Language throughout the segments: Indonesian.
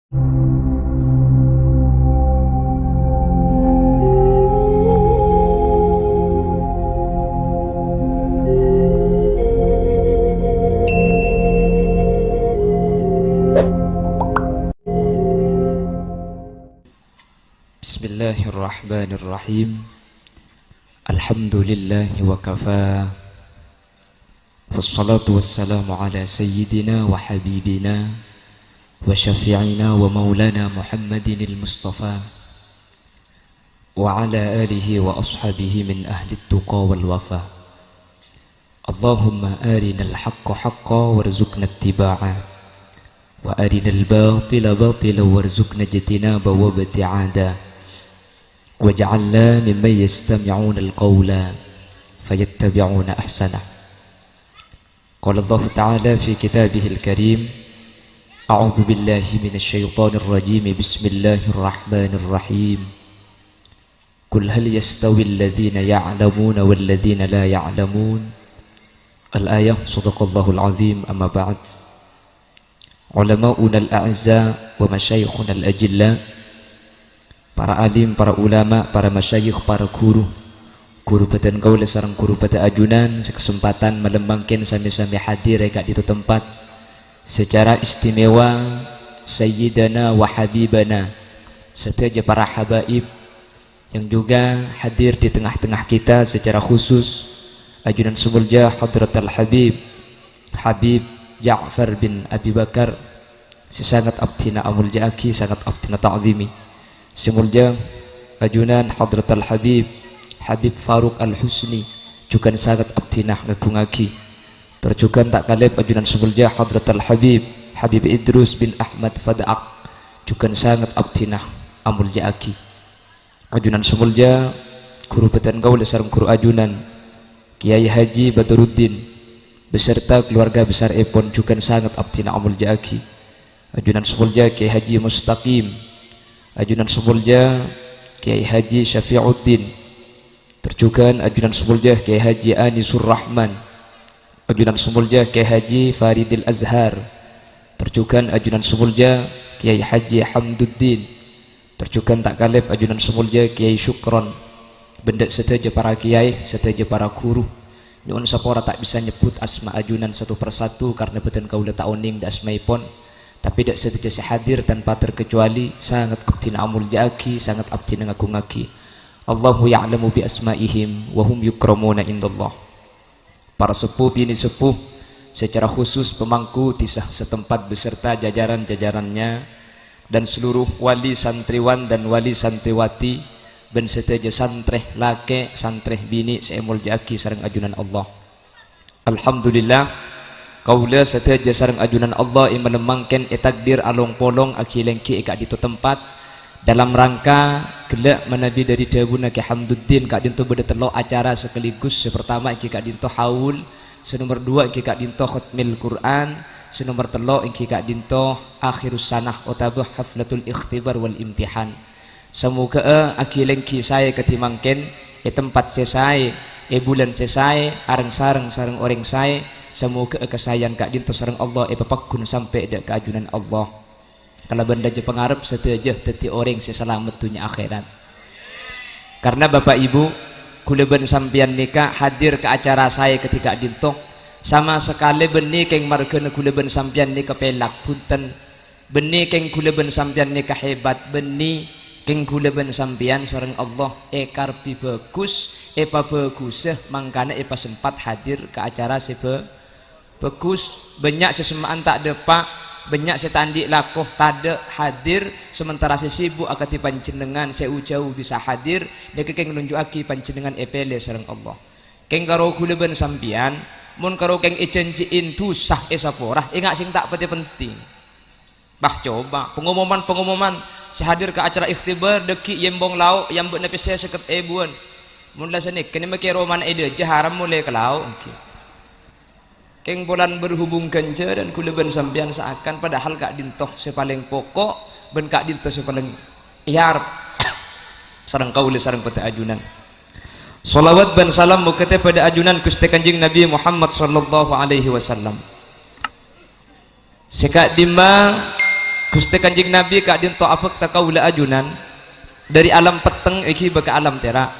Bismillahirrahmanirrahim. Alhamdulillahi wa kafa. Wassalatu wassalamu ala sayyidina wa habibina wa syafi'ina wa maulana Muhammadin al-Mustafa wa ala alihi wa ashabihi min ahli tuqa wal wafa. Allahumma arina al-haqqa haqqa warzuqna ittiba'a wa arina al-batila batila warzuqna ijtinaba wa ibti'ada. وَجَعَلْنَا مِمَّنْ يَسْتَمِعُونَ الْقَوْلَ فَيَتَّبِعُونَ أَحْسَنَهُ. قال الله تعالى في كتابه الكريم: أعوذ بالله من الشيطان الرجيم بسم الله الرحمن الرحيم قل هل يستوي الذين يعلمون والذين لا يعلمون. الآية. صدق الله العظيم. أما بعد، علماؤنا الأعزاء ومشايخنا الأجلاء، para alim, para ulama, para masyayikh, para guru batan kaula sareng guru bata ajunan sekesempatan melembangkan sami-sami hadir kat itu tempat secara istimewa sayyidana wa habibana serta para habaib yang juga hadir di tengah-tengah kita secara khusus ajunan sumulja Hadratul Habib Ja'far bin Abi Bakar, sangat abtina amul ja'aki, sangat abtina ta'zimi. Semulja ajunan Hadratul Habib Faruk Al-Husni juga sangat abtinah ngagungaki. Terjukan tak kalib ajunan semulja Hadratul Habib Idrus bin Ahmad Fada'ak juga sangat abtinah amul ja'aki. Ajunan semulja guru batan gaul sareng guru ajunan Kiai Haji Badruddin beserta keluarga besar Epon juga sangat abtinah amul ja'aki. Ajunan semulja Kiai Haji Mustaqim, ajunan semulja Kiai Haji Syafi'uddin, terjukan ajunan semulja Kiai Haji Anisur Rahman, ajunan semulja Kiai Haji Faridil Azhar, terjukan ajunan semulja Kiai Haji Hamduddin, terjukan tak kalib ajunan semulja Kiai Syukron. Benda seteja para kiai, seteja para guru nyuwun sapora tak bisa nyebut asma ajunan satu persatu karena beten kaula taoning da asmaipun, tapi tidak setuju hadir tanpa terkecuali sangat abtina amul ja'aki, sangat abtina ngagungaki. Allahu ya'lamu bi asma'ihim wa hum yukramuna indallah. Para sepuh bini sepuh secara khusus pemangku tisah setempat beserta jajaran-jajarannya dan seluruh wali santriwan dan wali santriwati ben seteja santreh lake santreh bini seemul ja'aki sareng ajunan Allah. Alhamdulillah kaula seteja sareng ajunan Allah yang melemangkan takdir along polong akilengki eka di tempat dalam rangka gelak menabi dari dawuna Ki Hamduddin kak dinto beda telo acara sekaligus. Sepertama iki kak dinto haul, senomor dua iki kak dinto khutmil Quran, senomor telo iki kak dinto akhirus sanah otabah haflatul ikhtibar wal imtihan. Semoga akilengki saya ketimangken tempat sesai bulan sesai areng sareng orang saya. Semoga kesayan kak dinto sareng Allah papakun sampai dak keajunan Allah. Kalau benda je pengarep seteja teti orang seselamat dunia akhirat. Karena Bapak Ibu kuleban sampian nikah hadir ke acara saya ketika dinto sama sekali benih keng margana kuleban sampian nikah pelak punten benih keng kuleban sampian nikah hebat benih keng kuleban sampian sareng Allah karpi bagus bagus mangkana sempat hadir ke acara sebe bagus banyak sesemaan tak depak banyak setandik lakoh tada hadir sementara sesibuk akati panjenengan jauh bisa hadir dek keng nunjukaki panjenengan epele sareng Allah keng karo kuleban sampian mun karo keng janjiin tusah saporah ingat sing tak penting. Bah coba pengumuman sehadir ke acara ikhtibar deki yembong lau yang buat napi saya seket buan mun la sanik kene make roman ide jaharam mulai ke lau okay. Keng bulan berhubung kenca dan kuleban sampian seakan padahal kak dintoh sepaling pokok ben kak dintoh sepaling iharap sareng kauli sareng pada ajunan. Salawat dan salam mukete pada ajunan Gusti Kanjeng Nabi Muhammad sallallahu alaihi wasallam. Sekak dimma Gusti Kanjeng Nabi kak dinto apek ta kaula ajunan dari alam peteng iki beka alam terak,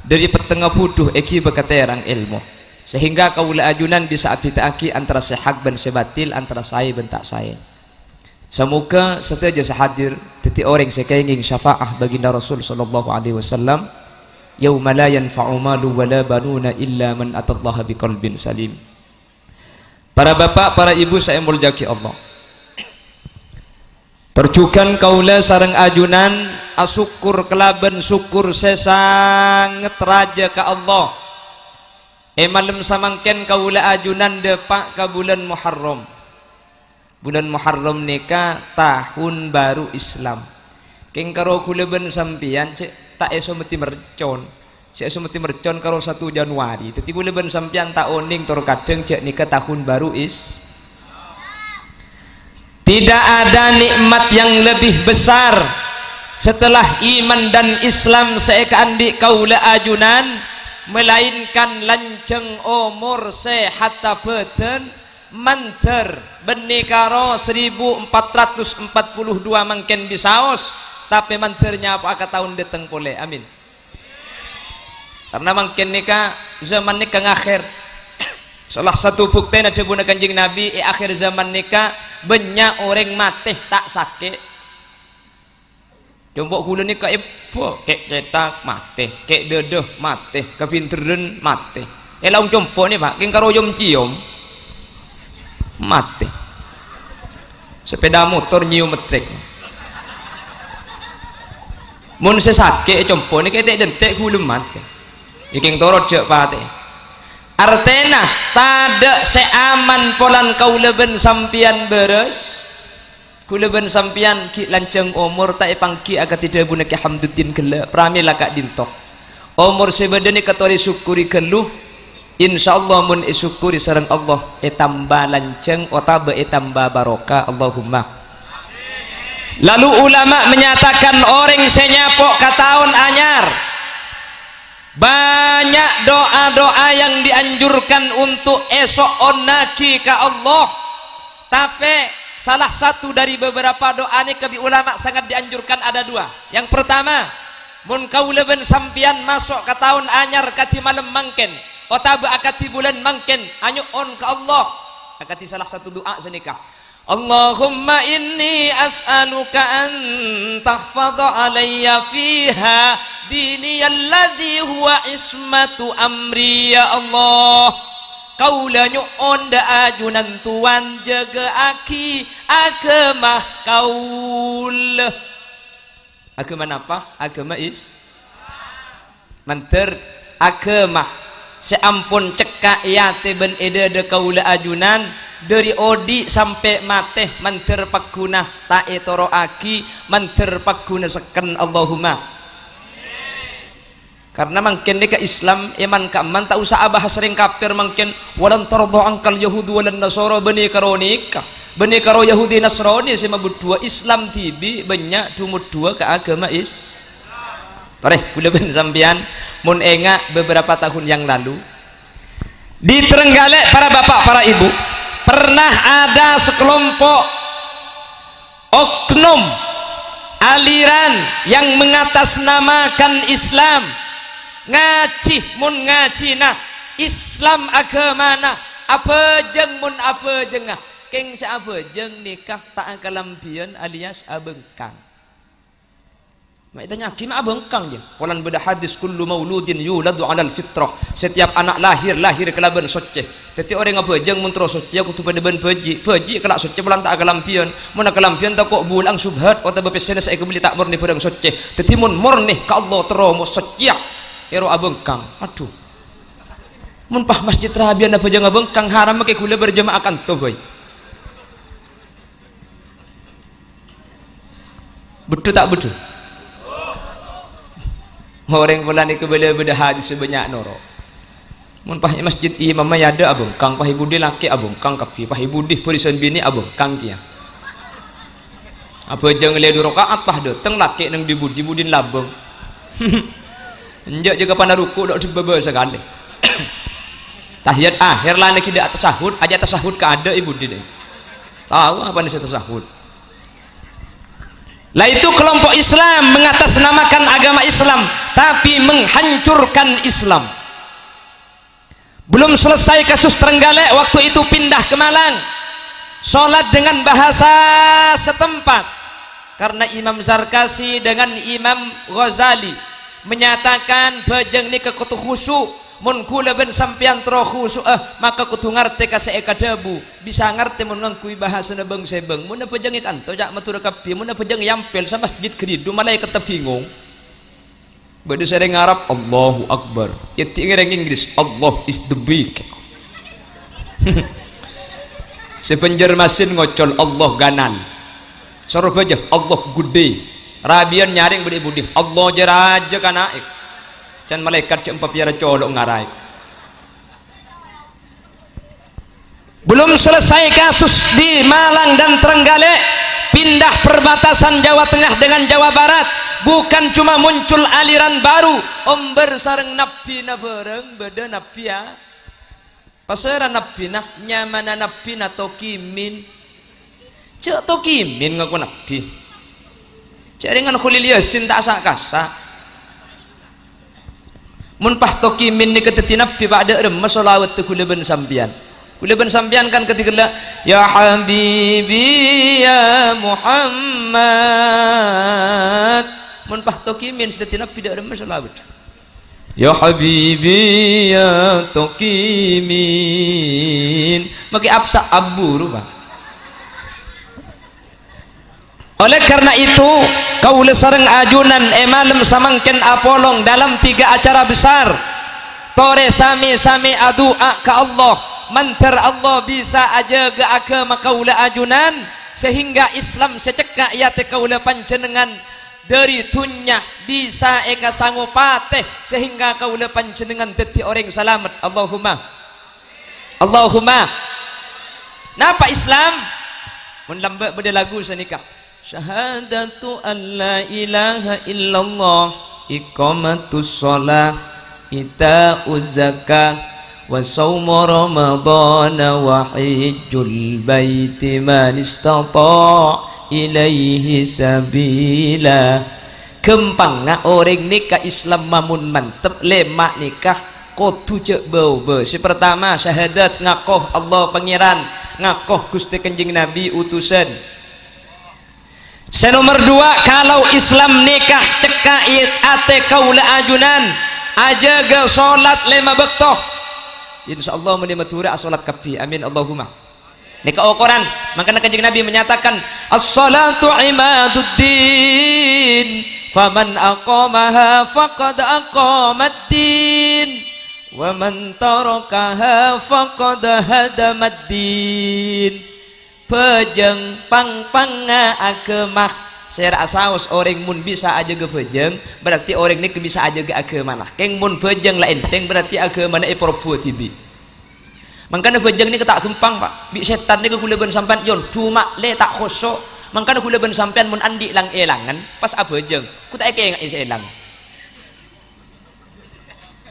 dari peteng puduh iki beka terang ilmu, sehingga kaula ajunan bisa abitaaki antara sehak dan sebatil, antara saya dan tak saya. Semoga setiap hadir teti orang sekenging syafaah baginda Rasul sallallahu alaihi wasallam yauma la yanfa'u malu wala banuna illa man atallaha biqalbin salim. Para bapak, para ibu saya muljaki Allah. Terjukan kaula sareng ajunan asukur kelaben syukur sesanget raja ka Allah. Malam samangken kaula ajunan depak ka bulan Muharram. Bulan Muharram nika tahun baru Islam. Keng karo kula ben sampian cek tak eso meti mercon. Cek eso meti mercon karo 1 Januari. Dadi kula ben sampian tak oning tur kadang cek nika tahun baru Tidak ada nikmat yang lebih besar setelah iman dan Islam seekandik kaula ajunan melainkan lanceng umur sehat beten manter benikaro 1442 mangken bisaos tapi manternya apa tahun datang pole amin karena mangken nika zaman nika akhir. Salah satu bukti ada buna Kanjeng Nabi akhir zaman nikah banyak orang mati tak sakit. Jombok hulu nikah ibu kek cetak mati, kek dedeh mati, kepinteran mati. Laung jombok nih pak, keng karo yom cium mati. Sepeda motor nyium metrik. Mun sesake jombok nih kek dentek hulu mati. Keng torot jek pate. Artena tada seaman polan kaula ben sampian beres kula ben sampian ki lanceng umur tak pangki aga tidak bunaki hamduddin gela pramila kak dintok umur sebedeni katori syukuri keluh insyaallah mun isyukuri sareng Allah tambah lanceng otaba tambah barokah Allahumma amin. Lalu ulama menyatakan orang senyapok ka taun anyar banyak doa-doa yang dianjurkan untuk esok onaki ke Allah, tapi salah satu dari beberapa doa ini kebi ulama sangat dianjurkan ada 2. Yang pertama, mun kaula ben sampian masuk ke tahun anyar kati malam mangken otaba akati bulan mangken anyu on ke Allah akati salah satu doa senikah Allahumma inni as'aluka an tahfadha alayya fiha dini alladhi huwa ismatu amri ya Allah kaula nyuon da ajunan tuan jaga aki agama kaul agama apa? Agama manter agama seampun cekak yate ben ede kaula ajunan dari odi sampai mate manter pakuna tae toro aki manter pakuna seken Allahumma karena mungkin deka Islam iman kaman tak usah abah sering kafir mungkin walan tardo angkal Yahudi walan Nasara bani karonika bani karo Yahudi Nasrani sama berdua Islam tibi banyak dumut dua ke agama Toreh kula ben sampean mun enga beberapa tahun yang lalu di Trenggalek para bapak para ibu pernah ada sekelompok oknum aliran yang mengatasnamakan Islam ngaci mun ngaci nah Islam agama nah apa jeng mun apa jengah keng apa jeng nikah tak kalampian alias abengkang tanya gimana abengkang je walan beda hadis kullu mauludin yuladu alal fitrah setiap anak lahir kelaban soceh teti orang apa jeng mun terus soceh aku tu pada ben peji kelak soceh bulan tak kalampian mun kalampian tak kok bulang subhat atau bepesena saya kebeli tak murni pedang soceh teti mun murni ka Allah terus soceh ero abengkang aduh mun pah masjid rabian apa jeng abengkang haram ke kula berjamaah kan to boy betul tak betul orang bulan itu beda-beda hadis sebanyak noro mun pah masjid imam ada abung kang pah ibu di laki abung kang kafi pah ibu di purisan bini abung kang kia apa jangan lihat rakaat pah dateng laki nang dibudin labung enjak juga pada ruku dok dibebe sekali tahiyat akhir lah nak tidak tasahud aja tasahud ke ada ibu di deh tahu apa nih tasahud Lah itu kelompok Islam mengatasnamakan agama Islam tapi menghancurkan Islam. Belum selesai kasus Trenggalek, waktu itu pindah ke Malang, sholat dengan bahasa setempat karena Imam Zarkasi dengan Imam Ghazali menyatakan bejeng ni kekutu khusyuk, mun kula ben sampean tro khusyuk maka kudu ngarti ka seeka debu, bisa ngarti mun ngangkui bahasa na beng sebeng, mun bejeng ikan to jak matur kapi, mun bejeng yampel sa masjid keridu malaikat bingung. Bade sering Arab Allahu Akbar, yati ngereng Inggris Allah is the big. Sepenjer masin ngocol Allah ganan, suruh baca Allah gede, Rabian nyaring budi-budi Allah jeraja kanaik, can malaikat cempa piara colok ngarai. Belum selesai kasus di Malang dan Trenggalek, pindah perbatasan Jawa Tengah dengan Jawa Barat, bukan cuma muncul aliran baru omber sareng nabi na bareng beda nabi ya pasara nabi nah nyamana nabi na tokimin cek tokimin ngaku nabi jaringan khulil yasin tak sakasa mun pah tokimin ni keteti nabi ba'da remes solawat tu kuleban sampian kan ketika ya habibi ya Muhammad mun pah tokimin sedati nabi tidak remes solawat ya habibi ya tokimin maki absa aburu Pak. Oleh karena itu kaula sareng ajunan malam samangken apolong dalam 3 acara besar tore sami-sami adua ke Allah mantar Allah bisa aja ke agama kaula ajunan sehingga Islam secekak ya te kaula panjenengan dari tunyah bisa eka sangupateh sehingga kaula panjenengan dadi orang selamat. Allahumma napa Islam mun lambak beda lagu sanikah syahadatu an la ilaha illallah iqamatus shalah ita'uz zakah wa saumu ramadhana wa hajjul baiti man istata' ilaihi sabila. Gempang nga orang nikah Islam mamun mantep lemak nikah kudu cek bau. Si pertama syahadat ngakoh Allah pangeran, ngakoh Gusti Kanjeng Nabi utusan. Nomor 2 kalau Islam nikah cekait ate kaula ajunan ajaga salat 5 waktu insyaallah mun matura salat kafi amin Allahumma. Nikah Al-Quran makanya Kanjeng Nabi menyatakan as-salatu imaduddin faman aqamaha faqad aqamaddin wa man tarakaha faqad hadamaddin. Pejeng pang-panga agama saya asaus orang mun bisa aja ke pejeng berarti orang ini bisa aja ke agama lah keng mun pejeng lain teng berarti agama na iprobu tibi. Makanya pejeng ini ketak gempang Pak bi setan ini kekuleban sampean yon cuma le tak khosok makanya kekuleban sampean mun andi lang elangan pas abejeng ku tak eke ngak isi elang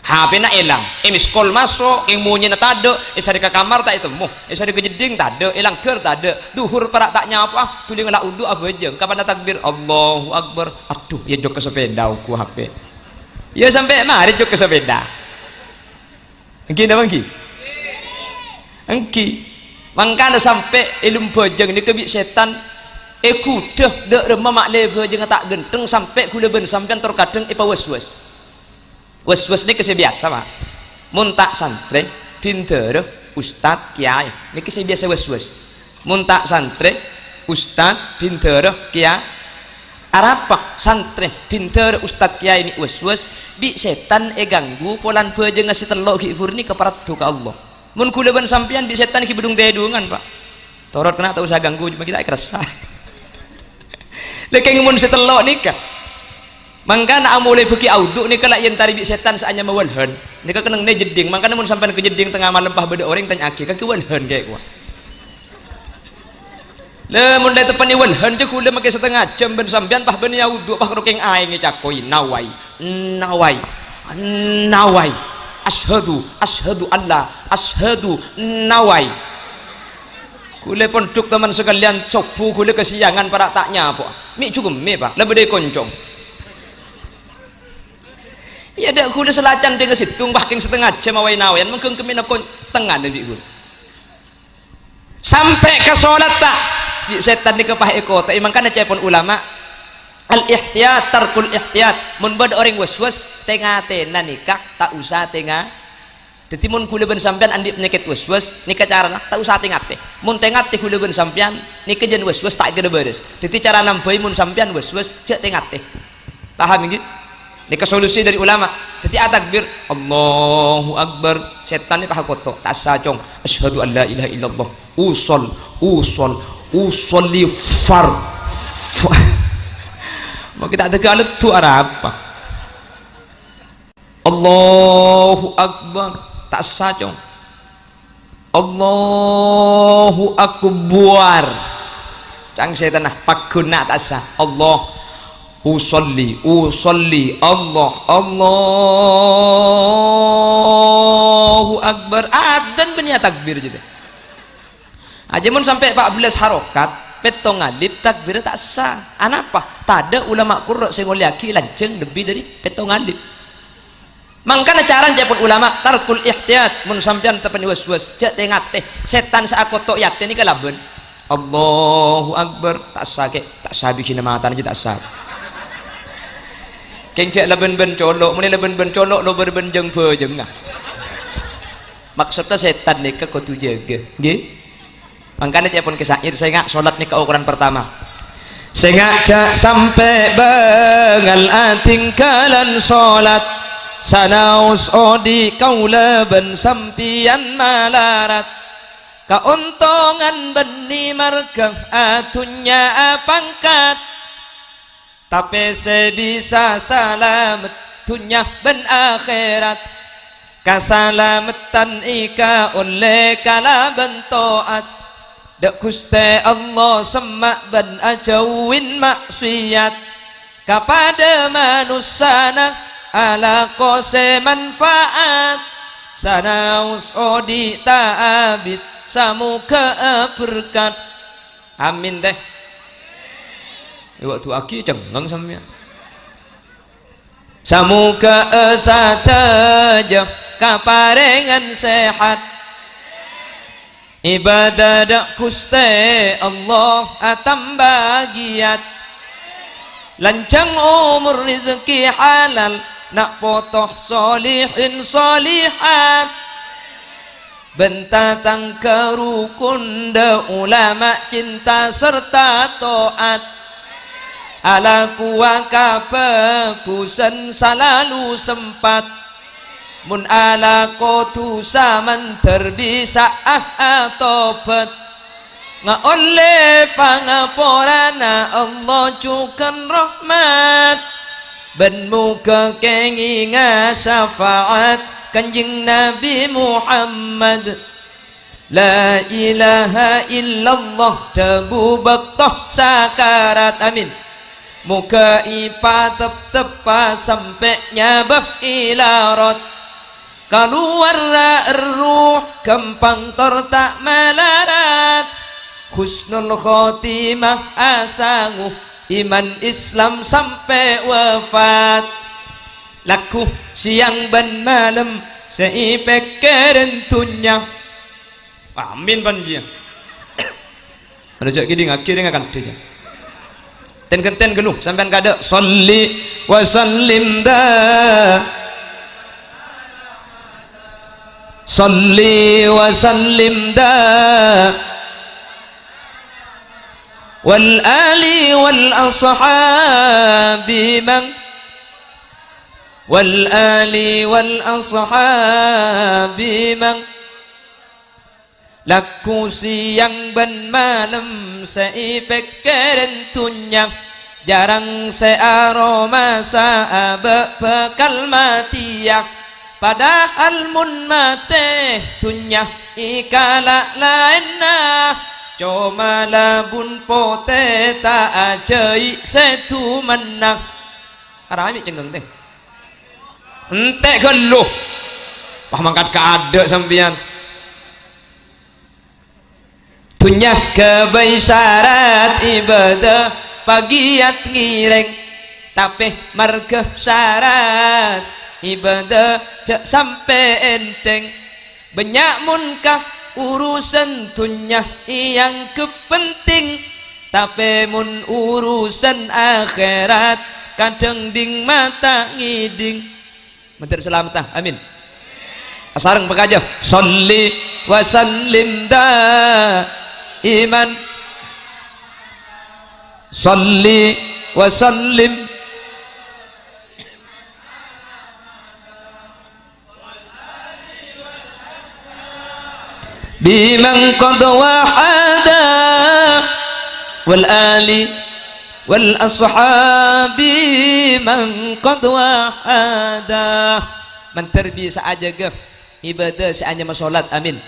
HP na elang miskol masuk yang munyi na tado isari ke kamar tak itu isari ke jeding tado elang ker tado duhur perak tak nyapa tuling lah udu abejeng kapan takbir Allahu Akbar aduh ya jok ke sepeda ku HP ya sampai mari jok ke sepeda engki na bangki engki mangkana sampai ilmu bejeng ni kebik setan kudah dek remah mak le bejeng tak genteng sampai kula ben sampean terkadang ipa was-was was-was ni kesih biasa Pak mun tak santri pinter ustad kiai ni kesih biasa was-was mun tak santri ustad pinter kiai arapa santri pinter ustad kiai ni was-was bi setan ganggu polan bejeng ngasih telok ki furni keparatu ka Allah mun kula ban sampean bi setan ki bedung dedungan Pak torot kena tak usah ganggu cuma kita kerasa lekeng mun setelok nikah mangkana amulai beki auduk ni kalau yang tari bi setan saanya mawalhan ni ka kenang ne jeding mangkana mun sampean ke jeding tengah malam pah beda orang tanya aki kaki walhan kayak gua le mun dah tepan ni walhan je kula make setengah jam ben sampean pah ben auduk pah rokeng aing cakoi nawai ashhadu alla ashhadu nawai Kule pondok teman sekalian cobu kule kesiangan para taknya apa mi cukup mi pak lebih dari koncong ya dak kule selacan dengan situng bahkan setengah jam awai nawayan mungkin kemina tengah lebih kule sampai ke sholat tak setan di kepah eko tak emang kan cepon ulama al ihtiyat tarkul ihtiyat mun bad orang waswas tengah tena nikah tak usah tengah. Jadi mun kula ben sampean andi penyakit waswas nikah carana tak usah tengate. Mun tengate kula ben sampean nikah jen waswas tak gede beres. Jadi cara nambahi mun sampean waswas cek tengate. Paham nggih? Nikah solusi dari ulama. Jadi takbir Allahu Akbar setan ni paham koto tak sacong asyhadu an la ilaha illallah usolli far. Mau kita ada kalut tu arah apa? Allahu Akbar tak sacong Allahu Akbar cang setan nah paguna tak sah Allah usolli Allahu Akbar adzan benia takbir jadi aja mun sampai 14 harokat petong alif takbir tak sah anapa tak ada ulama qurra sing ngoliaki lanceng lebih dari petong alif. Mangkana caran cepot ulama tarkul ihtiyat mun sampean tepen waswas cek tengah teh setan saakoto yate ni kalaben Allahu Akbar tak sake tak sabi sina matan aja tak sab keng cek leben-ben colok mun leben-ben colok lo berben jeung beujeng nah maksudnya setan ni ke kudu jaga nggih mangkana cepon kesair saya ngak salat ni ke ukuran pertama saya ngak sampai bengal ating kalan salat sanaus odi kaula ben sampian malarat kauntungan beni margang atunya pangkat tapi sebisa selamat dunia ben akhirat kasalamatan ika oleh kala bentoat dak Gusti Allah semak ben ajauin maksiat kepada manusia ala kose manfaat sanaus odi ta'abid samuka berkat amin teh waktu aki cengang sampean samuka sataja kaparengan sehat ibadah dak Gusti Allah tambah giat lancang umur rezeki halal nak potoh solihin solihat bentatang kerukun de ulama cinta serta toat ala kuaka pekusan selalu sempat mun ala kotu saman terbisa tobat nga oleh pangaporana Allah cukan rahmat ben muka kenginga syafaat kanjing Nabi Muhammad la ilaha illallah tebu baktoh sakarat amin muka ipa tepa sampai nyabah ilarat keluar ruh kempang tak melarat husnul khotimah asanguh iman Islam sampai wafat laku siang dan malam seipek kerentunya amin banjir ada jak gini akhirnya akan dia ten genuh sampean kada sholli wa sallim da sholli wa sallim da wal ali wal ashabi man wal ali wal ashabi man laku siang dan malam seipek kerentunya jarang searoma saabak bekal matiak padahal mun mate tunya ikala lainna cuma labun pote tak ajai setu menang arami cenggeng teh entek geluh wah mangkat keadek sampian tunyah kebai syarat ibadah pagiat ngireng tapi marga syarat ibadah cak sampai enteng banyak munkah urusan tunyah yang kepenting tapi mun urusan akhirat kadang ding mata ngiding mentir selamat amin asareng pekaja sholli wa sallim da iman sholli wa sallim biman qad wahada wal ali wal ashabi man qad wahada man terbiasa aja gaf ibadah seanya masolat amin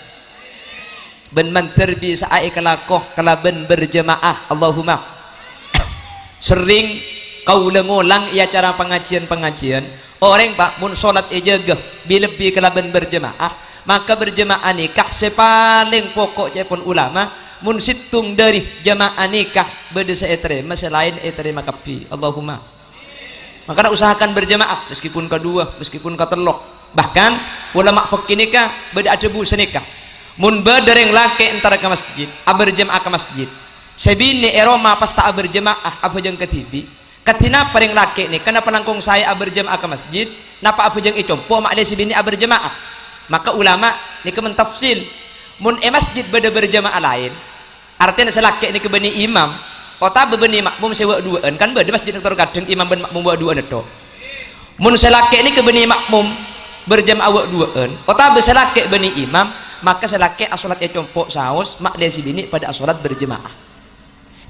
ben man terbiasa ai kalakoh kalaben berjemaah Allahumma sering kau lengolang ia cara pengajian orang pak mun solat aja gaf bilebih kalaben berjemaah maka berjemaah nikah sepaling pokok cepon ulama mun situng dari jamaah nikah berdesa etrema selain etrema kapi Allahumma maka usahakan berjamaah meskipun kedua meskipun ketelok bahkan ulama fikih nikah beda adebu senikah mun badereng laki antara ke masjid berjamaah ke masjid sebini eroma pas tak berjamaah apa jeng ketibi katina paring laki ni kenapa langkung saya berjamaah ke masjid napa apa jeng icompo mak dia sebini berjamaah maka ulama ni kementafsil mun masjid beda berjamaah lain artinya selaki ni kebeni imam kota bebeni makmum sewa duaan kan beda masjid terkadang imam ben makmum bawa duaan itu mun selaki ni kebeni makmum berjamaah awak duaan kota beselaki beni imam maka selaki asolat compok saus mak desi bini pada asolat berjamaah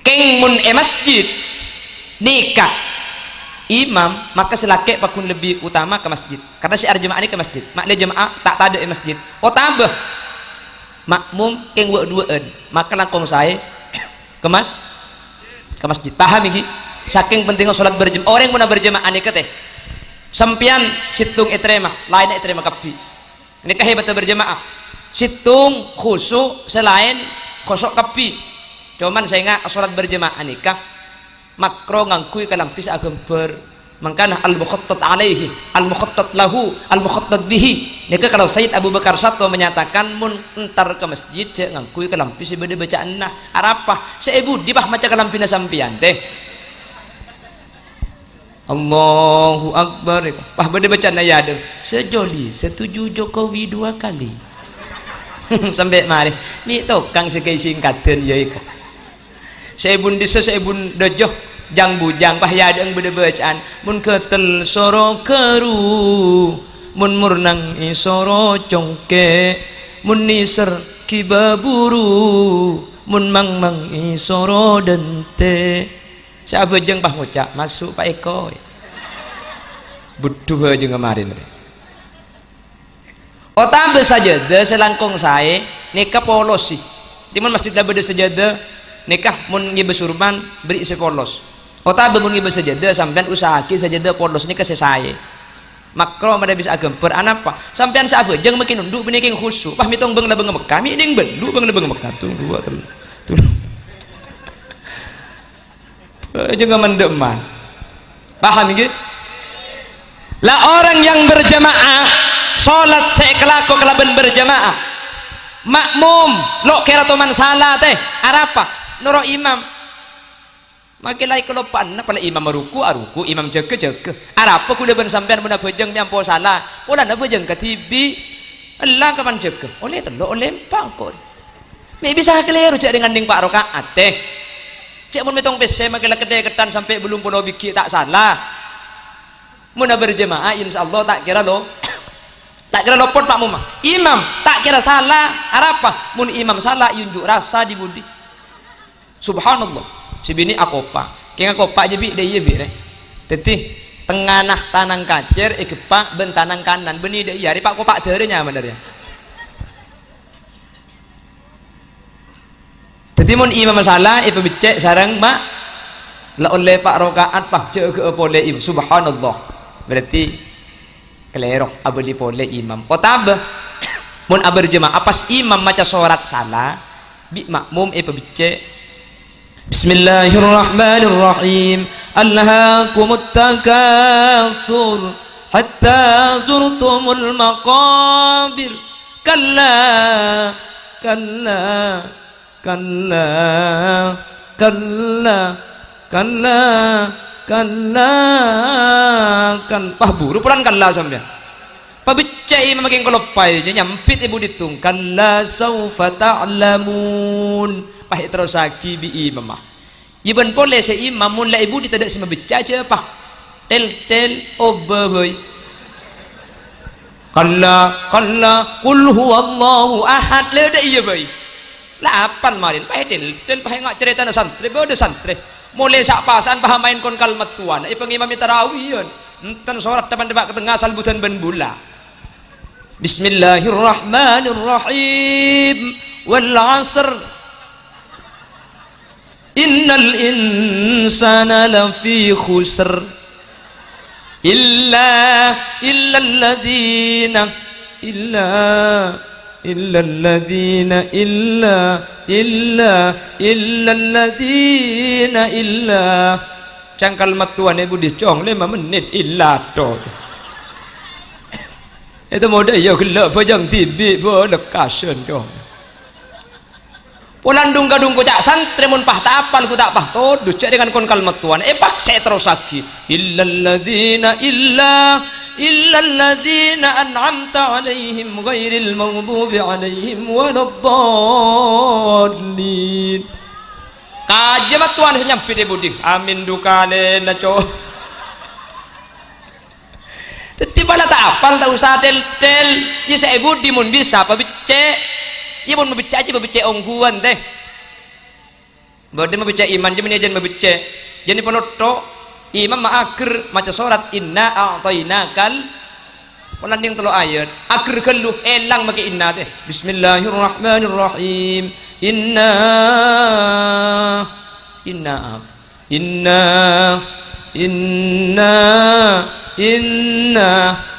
keng mun masjid nikah imam maka selaki pakun lebih utama ke masjid karena si jemaah ini ke masjid mak dia jemaah tak ada masjid tabah makmum keng wa duaan maka langkong saya ke masjid paham iki saking pentingnya salat berjemaah orang mun berjemaah nikah teh sampian situng etrema lain etrema kapi nikah hebat berjemaah situng khusyuk selain khusyuk kapi cuman saya nggak salat berjemaah nikah makro ngangkui kalampis agam ber mangkana al-mukhattat alaihi al-mukhattat lahu al-mukhattat bihi nika kalau Sayyid Abu Bakar Satto menyatakan mun entar ke masjid cek ngangkui kalampis beda bacaan nah arapah seibu dipah maca kalampina sampian teh Allahu Akbar pah beda bacaan ya deng sejoli setuju Jokowi 2 kali sampai mari ni tokang sekei singkaten ya iko seibun disa seibun dojoh jang bujang pah yadeng beda bacaan mun ketel soro keru mun murnang isoro congke mun niser kibaburu mun mang isoro dente siapa jeng pah ngucap masuk Pak Eko butuh aja kemarin tambah saja de selangkong saya nikah polos sih timun masjid dah beda sajadah nikah mun ngibe surban beri sepolos tambah mun ngibe sajadah sampean usahaki sajadah polos nikah sesaya makro mada bisa agemper anapa sampean sabe jeung mungkin nunduk bini king khusyuk pah mitong beung labeng Mekah mi ding bendu beung labeng Mekah tuh 2 3 jeung mendeman paham iki lah orang yang berjamaah sholat sekelako kelaban berjamaah makmum lo kira toman salah teh arapa nuro imam makilai kelopaan na pala imam meruku aruku imam jaga arapa kuda ben sampean mun bejeng nyampo salah pola na bejeng katibi Allah kapan jaga oleh telo oleh pangkon mi bisa keliru cek dengan ding Pak rakaat teh cek mun metong pese makila kedai ketan sampai belum pulau biki tak salah mun berjamaah insyaallah tak kira lo tak kira lopot Pak Mumah imam tak kira salah arapa mun imam salah yunjuk rasa di budi subhanallah si bini akopa kaya akopa aja bi dia bi tetih tenganah tanang kacerikepak ben tanang kanan beni dia iya Pak kopak derenya bener ya tetih mun imam salah ipa becek sarang mak la oleh Pak rokaat pak cek ke pole im subhanallah berarti kelero abeli pole imam tabah mun berjemaah pas imam maca surat salah bi makmum pebicek. Bismillahirrahmanirrahim. Alhaakumut takatsur hatta zurtumul maqabir. Kalla kalla kalla kalla kalla kalla kan pahburu puran kalla sampean pabicai memaking kolopai je nyampit ibu ditung kalla saufa ta'lamun pahit terus lagi bi imamah iban pole se imam mun la ibu ditadak sama beca je pah tel oboy kalla kalla qul huwallahu ahad le da iya bae lah apan marin pahit tel pahit ngak cerita na santri bode santri mulai sak pasan paham main kon kalmat tuan pengimam tarawih yon enten sorat teman debak ketengah salbutan ben bula. Bismillahirrahmanirrahim wal 'asr innal insana lafi khusr illa alladzina cangkal matuan ibu dicong 5 menit illa to itu mode ya gelap bajang tibi boleh kasen to polandung kadung ko cak santri mun pah tak apal ku tak pah to ducek dengan kon kalmat tuan pakse terus lagi illa alladzina an'amta alaihim ghairil maghdubi alaihim waladdallin kajemat tuan senyampi de buding amin dukane na co tiba lah tak apal tak usah tel ya saya budi mun bisa apa bicek ya mun bicek aja bicek ongguan teh bode bicek iman je menejen bicek jadi pelotok imam ma'akir maca surat inna a'tainakal pelanding telo ayat akhir keluh elang make inna teh bismillahirrahmanirrahim inna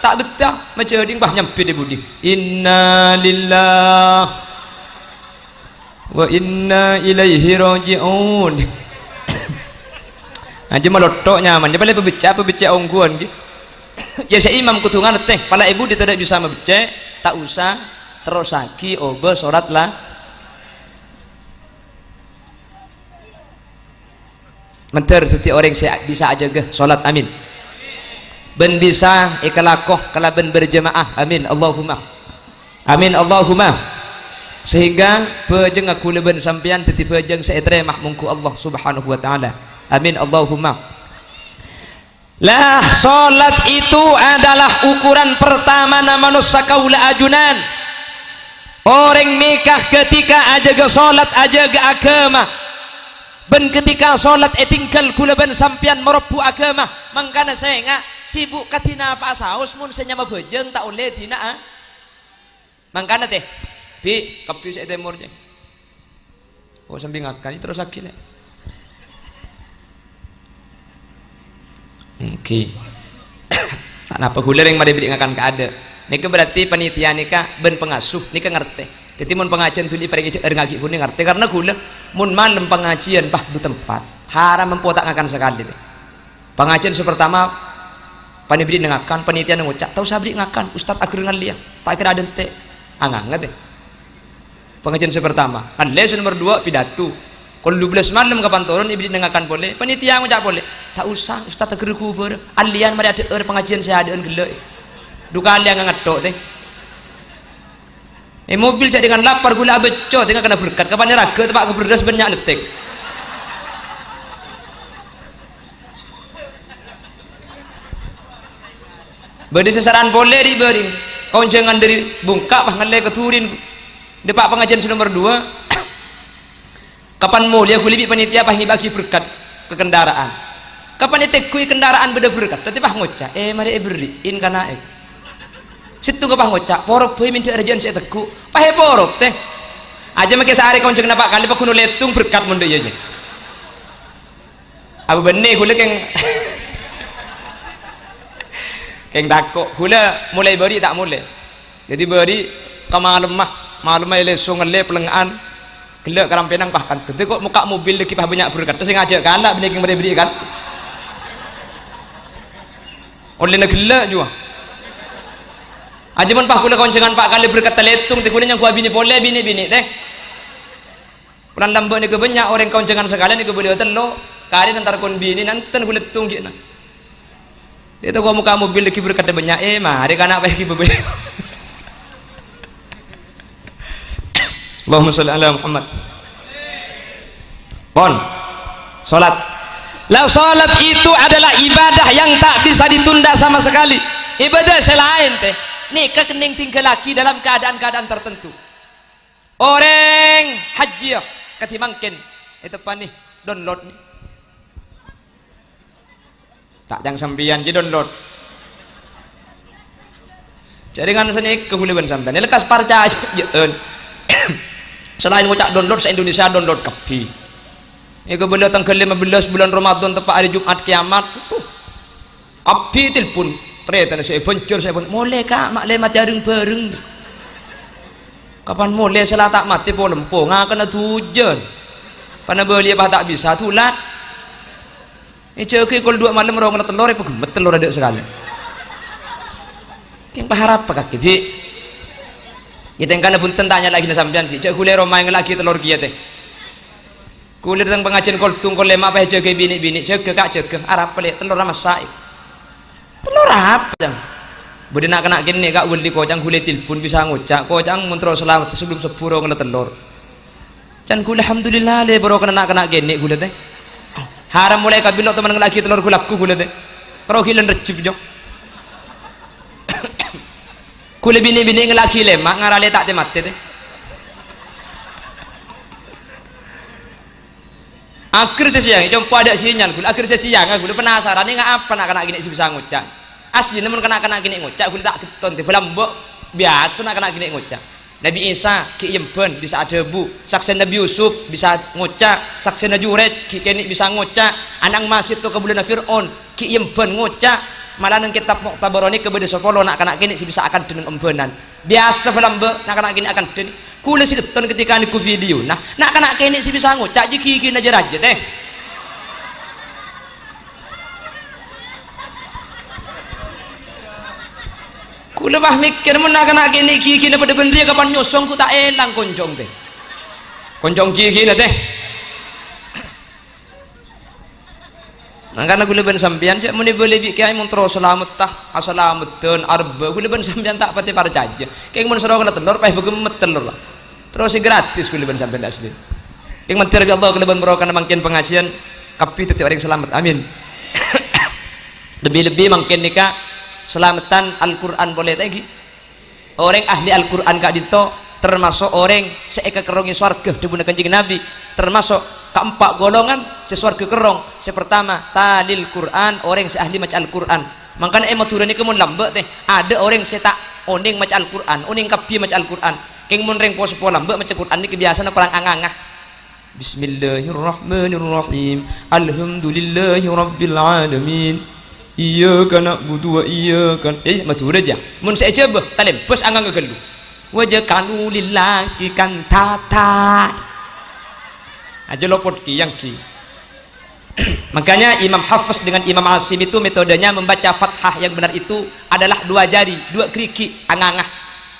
tak betah macam ding bah nyampe de budi inna lillah wa inna ilaihi raji'un aja melotok nyaman dia boleh pebecak ongguan gitu ya saya imam kutungan teh pala ibu dia tidak bisa membecek tak usah terus lagi obo sholat lah menter teti orang bisa aja ke sholat amin ben bisa ikalakoh kala ben berjemaah amin Allahumma sehingga pejeng aku leben sampean teti pejeng seetre mahmungku Allah subhanahu wa ta'ala amin Allahumma. Lah salat itu adalah ukuran pertama na manusia kaula ajunan orang nikah ketika aja ke salat aja ke agama ben ketika salat tinggal kula ben sampean merepu agama mangkana saya ngak sibuk katina apa saus mun senyama bejeng tak oleh dina mangkana teh bi kapi saya temurnya oh sambil ngakan terus akhirnya oke tak napa gula yang mari beri ngakan keada nika berarti panitia nika ben pengasuh nika ngerti jadi mun pengajian tuli pergi ngaji pun ngerti karena gula mun malam pengajian bah di tempat haram mempotak ngakan sekali teh pengajian pertama panibri ngakan panitia ngucap tahu sabri ngakan ustad akhir ngalia tak kira ada teh anganget teh pengajian pertama kan lesson nomor 2 pidato kalau 12 malam kapan turun ibu dengarkan boleh panitia ngucap boleh tak usah ustaz tegur kubur alian mari ada pengajian saya ada gelek duka alian ngetok teh mobil cak dengan lapar gula beco tengah kena berkat kapan raga tempat keberdas banyak letek beri sasaran boleh diberi kau jangan dari bungkak bah ngalai keturin depak pengajian nomor 2 kapan mulia kulibi panitia pah bagi berkat ke kendaraan kapan itekui kendaraan beda berkat tapi pah ngocak mari beriin kana situ ke pah ngocak porok boy minta rejan saya teku pah porok teh aja make sehari kau kenapa kali pak kuno letung berkat munde aja aku benih gula keng takok gula mulai beri tak mulai jadi beri ke malam mah lesung ngele pelengaan gelek karampenang bahkan tentu kok muka mobil lagi pah banyak berkat terus ngajak kalah benih yang beri kan oleh gelek juga aja pun pah kula koncengan pak kali berkat teletung teh yang kuah bini boleh bini teh pulang lambat ni kebanyak orang koncengan sekalian ni kebeli hotel lo kali nanti kon bini nanti kulit tung je na itu kok muka mobil lagi berkat banyak mari kan apa lagi beli Allahumma sholli ala Muhammad. Pon salat. Lah salat itu adalah ibadah yang tak bisa ditunda sama sekali. Ibadah selain teh nikah kening tinggal laki dalam keadaan-keadaan tertentu. Orang haji ketimangkin itu apa nih download nih. Tak jang sampian je download. Jaringan seni kehuliban sampean. Lekas parca aja jeun. Selain ngucap download se-Indonesia download kapi ya kebelah tanggal 15 bulan Ramadan tepat hari Jumat kiamat api telepon ternyata saya pencur saya pun mulai kak mak lemat jaring bareng kapan mulai salah tak mati po lempo ngak kena tujuan pada beli apa tak bisa tulat ini cekik kalau 2 malam orang kena telur apa gemet telur ada sekali yang berharap apa kaki bi kita yang kana pun tanya lagi sampean fi cek kuliah romai lagi telur kia teh kuliah tentang pengajian koltung kolema apa cek bini cek kak cek arab pelik telur masak telur apa jang bude nak kena gini kak wuli kocang kuliah telepon bisa ngucap kocang muntro selamat sebelum sepuro kena telur can kuliah alhamdulillah le baru kena gini kuliah teh haram mulai kabilok teman lagi telur kulapku kuliah teh kalau hilang recip jong kuliah bini ngelaki lemak ngarale tak temate teh akhir sesiang jompo ada sinyal kuliah akhir sesiang kuliah penasaran ini ngapa nak kena gini si bisa ngucap asli namun kena gini ngucap kuliah tak keton teh belambok biasa nak kena gini ngucap Nabi Isa ki yempen bisa ada bu saksi Nabi Yusuf bisa ngucap saksi Nabi Juret ki kenik bisa ngucap anak masih tu kebulan Fir'aun ki yempen ngucap malah nang kitab Muktabaroni kepada sepuluh nak kena kini si bisa akan dengan embenan biasa belambe nak kena kini akan den kuliah si keton ketika niku video nah nak kena kini si bisa ngucap jiki kini aja raja teh kuliah bah mikir mun nak kena kini kiki pada bendria kapan nyosong ku tak elang koncong teh koncong kiki teh nah karena gue leban sampean cek muni boleh bikin muntro selamat tah asalamutan arba gue leban sampean tak pati para caja kayak mun serau kena telur pah begemet telur lah terus gratis gue leban sampean asli kayak mentir bi Allah gue leban merokan mangkin pengasian kapi tetep orang selamat amin lebih mangkin nikah selamatan Al-Quran boleh lagi orang ahli Al-Quran kak dito termasuk orang seeka kerongi swarga dibuna kanjeng Nabi termasuk keempat golongan sesuarga kerong sepertama talil Quran orang seahli maca Al-Quran makanya maturun ini kemun lambat teh ada orang tak oning maca Al-Quran oning kapi maca Al-Quran keng mun reng poso lambat maca Quran ini kebiasaan kurang angangah Bismillahirrahmanirrahim Alhamdulillahi Rabbil Alamin Iyyaka na'budu wa iyyaka matur aja mun saya coba talempes angang gelu wajah kanu lillahi kan tata aja lopot ki yang ki makanya Imam Hafiz dengan Imam Asim itu metodenya membaca fathah yang benar itu adalah 2 jari 2 keriki angangah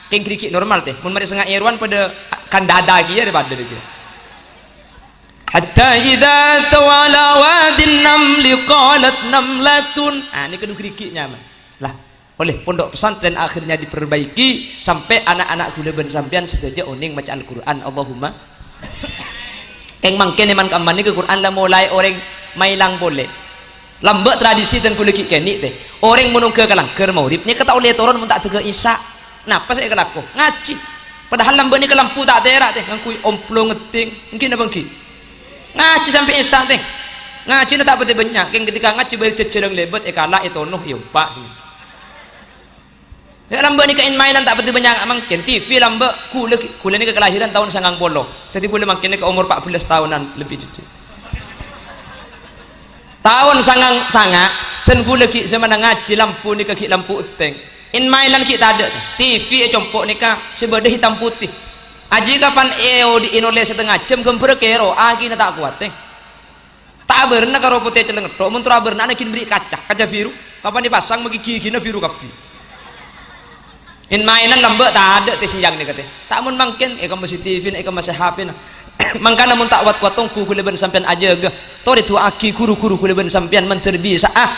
keng keriki normal teh mun mari sengak irwan pada kan dada ki ya daripada dia hatta idza tawala wadin namli qalat namlatun ini kedua kerikinya lah oleh pondok pesantren akhirnya diperbaiki sampai anak-anak kuliah sampean sedaja oning maca Al-Quran Allahumma keng mangken eman kamani ke Quran lah mulai orang mailang boleh lambat tradisi dan kuliah kini teh orang menunggu kalangker maurib ni kata oleh turun mun tak tega isya napa saya kelaku ngaji padahal lambat ni ke lampu tak terak teh ngangkui omplo ngeting mungkin apa mungkin ngaji sampai isya teh ngaji na tak pati banyak keng ketika ngaji bari cecereng lebet kalah nuh yumpak sini ya lambat ni kain mainan tak pati banyak mungkin TV lambat kuliah ni ke kelahiran tahun 90 jadi kuliah makin ke umur 14 tahunan lebih cuci tahun sangat dan kuliah ki semana ngaji lampu ni kaki lampu uteng in mainan kita ada TV compok ni ka sebedah hitam putih aji kapan di Indonesia setengah jam gempur kero aki tak kuat tak berna karo putih celeng tok mun tra berna kin beri kaca biru kapan dipasang megi gigina biru kapi in mainan lambe tak ada teh siang nih kate tak mun mangken kamu positifin masih hapin mangkana mun tak wat tongku kuleben sampean aja ge to itu aki kuru-kuru kuleben sampean menterbi saah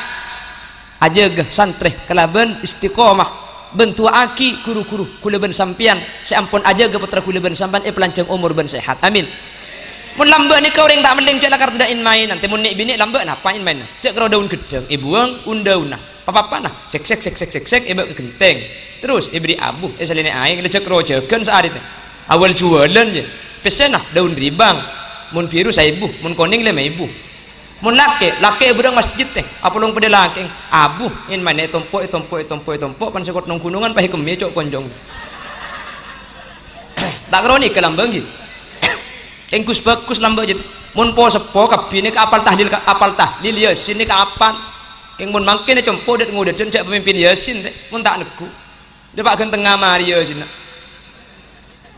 aja ge santre kalaben istiqomah bentu aki kuru-kuru kuleben sampean seampun aja ge putra kuleben sampean pelanceng umur ben sehat amin mun lambe ni kau ring tak mending cek lakar tidak in main nanti mun nik bini lambe napain main cek karo daun gedeng buang unda-una apa-apa nah sek ibu genteng terus ibri abu saline aing lecek ro jegen saat itu awal jualan je pesen nah daun ribang mun biru saibu mun kuning lima ibu mun lake berang masjid teh apa long pada lake abu in mana tompo pan sekot nong gunungan pahi kemi cok konjong tak kronik ke lambang gitu engkus bagus lambang gitu mun po sepo kabine ke apal tahlil yasin ni ke apan keng mun mangkin compo det ngudet cek pemimpin yasin teh mun tak neku dia pak tengah mari yasin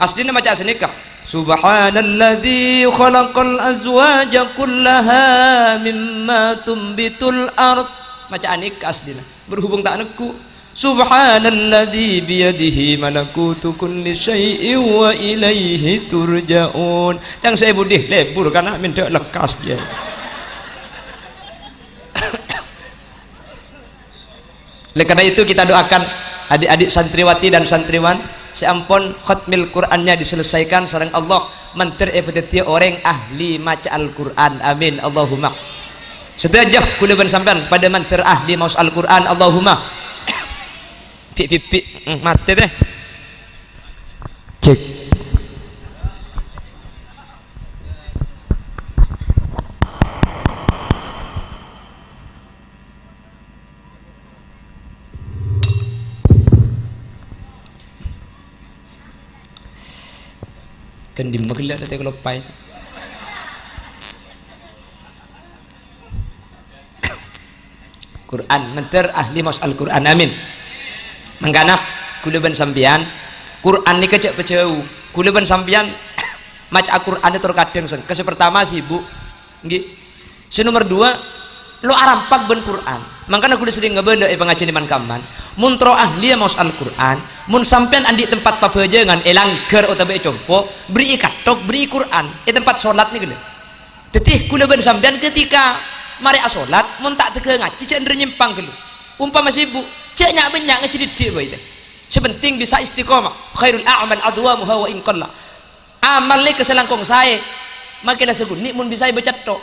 aslinya macam senikah subhanalladzi khalaqal azwaja kullaha mimma tumbitul ard macam anik aslinya berhubung tak neku subhanalladzi biyadihi malakutu kulli syai'in wa ilaihi turja'un jangan saya budih lebur karena minta lekas dia oleh karena itu kita doakan adik-adik santriwati dan santriwan seampun khatmil Qur'annya diselesaikan sareng Allah menteri epetetia orang ahli maca Al-Qur'an amin Allahumma sedajah kuleban sampean pada menteri ahli maus Al-Qur'an Allahumma pip mati deh cek kendim magla dati kalau pahit Quran menter ahli mas Al-Quran amin mangkana kuleban sampian Quran ni kecek peceu kuleban sampian maca Quran itu terkadang kese pertama sibuk nggih si nomor 2 lo arampak ben Quran mangkana kudu sering ngebenda pengajian di mankaman mun tro ahli maus Al-Quran mun sampean andi tempat pabejangan langgar utawa compo beri katok beri Quran tempat salat ni gede tetih kuleban sampean ketika mari salat mun tak tege ngaji cek nyimpang gelu umpama sibuk cek nyak benyak ngaji didik bae teh sepenting bisa istiqomah khairul a'mal adwamuha wa in qalla amal ni keselangkong sae makin seguni mun bisa baca tok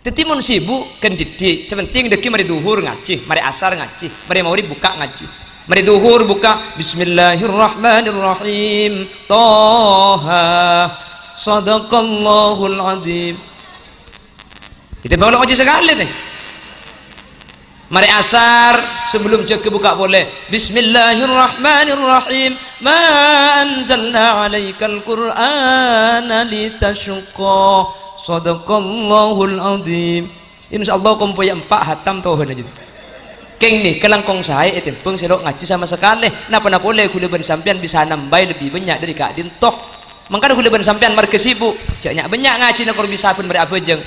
teti mun sibuk kan didik sepenting deki mari duhur ngaji mari asar ngaji mari maghrib buka ngaji mari duhur buka bismillahirrahmanirrahim Toha sadaqallahul azim kita bawa ngaji sekali nih mari asar sebelum cek buka boleh bismillahirrahmanirrahim ma anzalna alaikal qur'ana litashqa sadaqallahul azim insyaallah kompoya 4 hatam tahun aja keng nih kelangkong saya tempeng serok ngaji sama sekali napa boleh kuleban sampean bisa nambah lebih banyak dari kak dintoh mangkana kuleban sampean marke sibuk caknya banyak ngaji nak bisa pun beri abejeng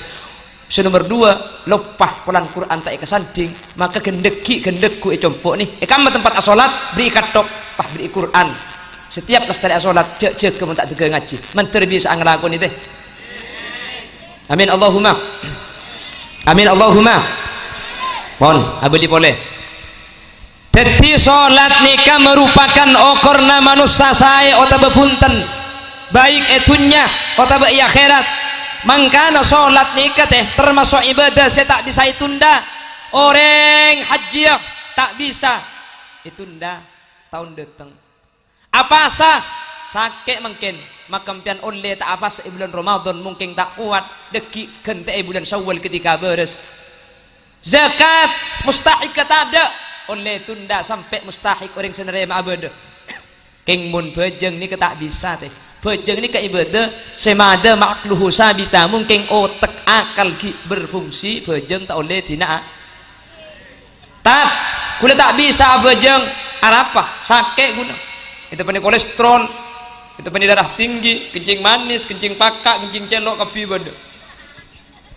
nomor 2 lopah pelan Quran tak kesanding maka gendekku compok nih kamu tempat asolat beri katok pah beri Quran setiap kestari asolat cek kamu tak tega ngaji menteri bisa ngelakon itu amin Allahumma mohon abeli boleh jadi solat nikah merupakan okorna manusia saya otak bepunten baik etunya otak be akhirat mangkana solat nikah teh termasuk ibadah saya tak bisa ditunda orang haji tak bisa ditunda tahun datang apa sah sakit mungkin makampian oleh tak apa bulan Ramadan mungkin tak kuat deki kente bulan Syawal ketika beres zakat mustahik tak ada oleh tunda sampai mustahik orang senerima abad keng mun bejeng ni tak bisa teh bejeng ni ke ibadah semada makluhu sabita mungkin otak akal ki berfungsi bejeng tak oleh tina tak kulit tak bisa bejeng apa sakit guna itu punya kolesterol itu darah tinggi, kencing manis, kencing pakak, kencing celok, kapi benda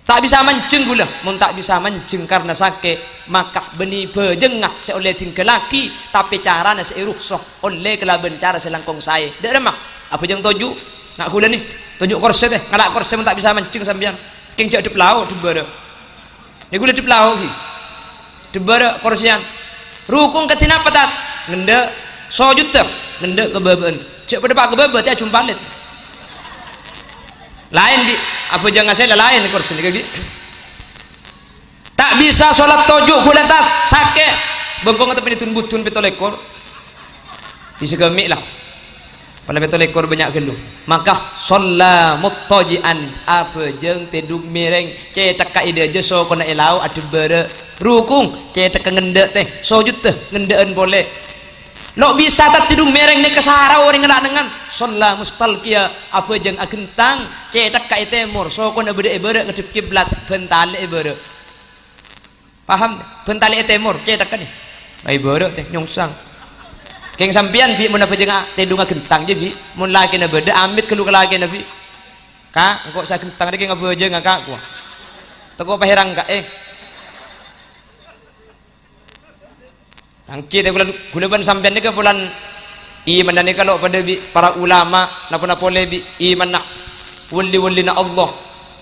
tak bisa mancing gula, mun tak bisa mancing karena sakit, maka beni bejengah seoleh tinggal laki, tapi cara nasi rukhsah oleh kelaban cara selangkong saya. Dak remah. Apa jeng toju? Nak gula nih, toju korset deh. Kalau korset mun tak bisa mancing sampean, keng cak deplau debara. Ni gula deplau ki. Debara korsian. Rukun ketina patat, ngende sojud teh, ngende kebeban. Cak pada pak kebeban teh jumpa lit. Lain bi apa jangan saya lain kursi ni tak bisa sholat tojuk kuletat sakit bengkong atau penitun butun petolekor disegemi lah pada petolekor banyak geluh maka sholat muttajian apa jeng teduk mireng cetak kaida jeso kena elau ada bere rukung cetak ngendek teh sojud teh ngendaan boleh lo bisa tak tidung mereng ni kesara orang ngelak dengan sholat mustalqiyah apa jeng agentang cetak kai temur so kena berde ngedep kiblat bentale berde paham bentale temur cetak kan ni ai berde teh nyongsang keng sampian bi mun apa jeng tedung agentang je bi mun laki na berde amit kelu laki na bi ka engko sa gentang ni keng apa jeng ngakak ku teko pahirang ka angki teh gulaban sampean ni ke bulan iman dan kalau pada para ulama napa boleh bi iman nak wali na Allah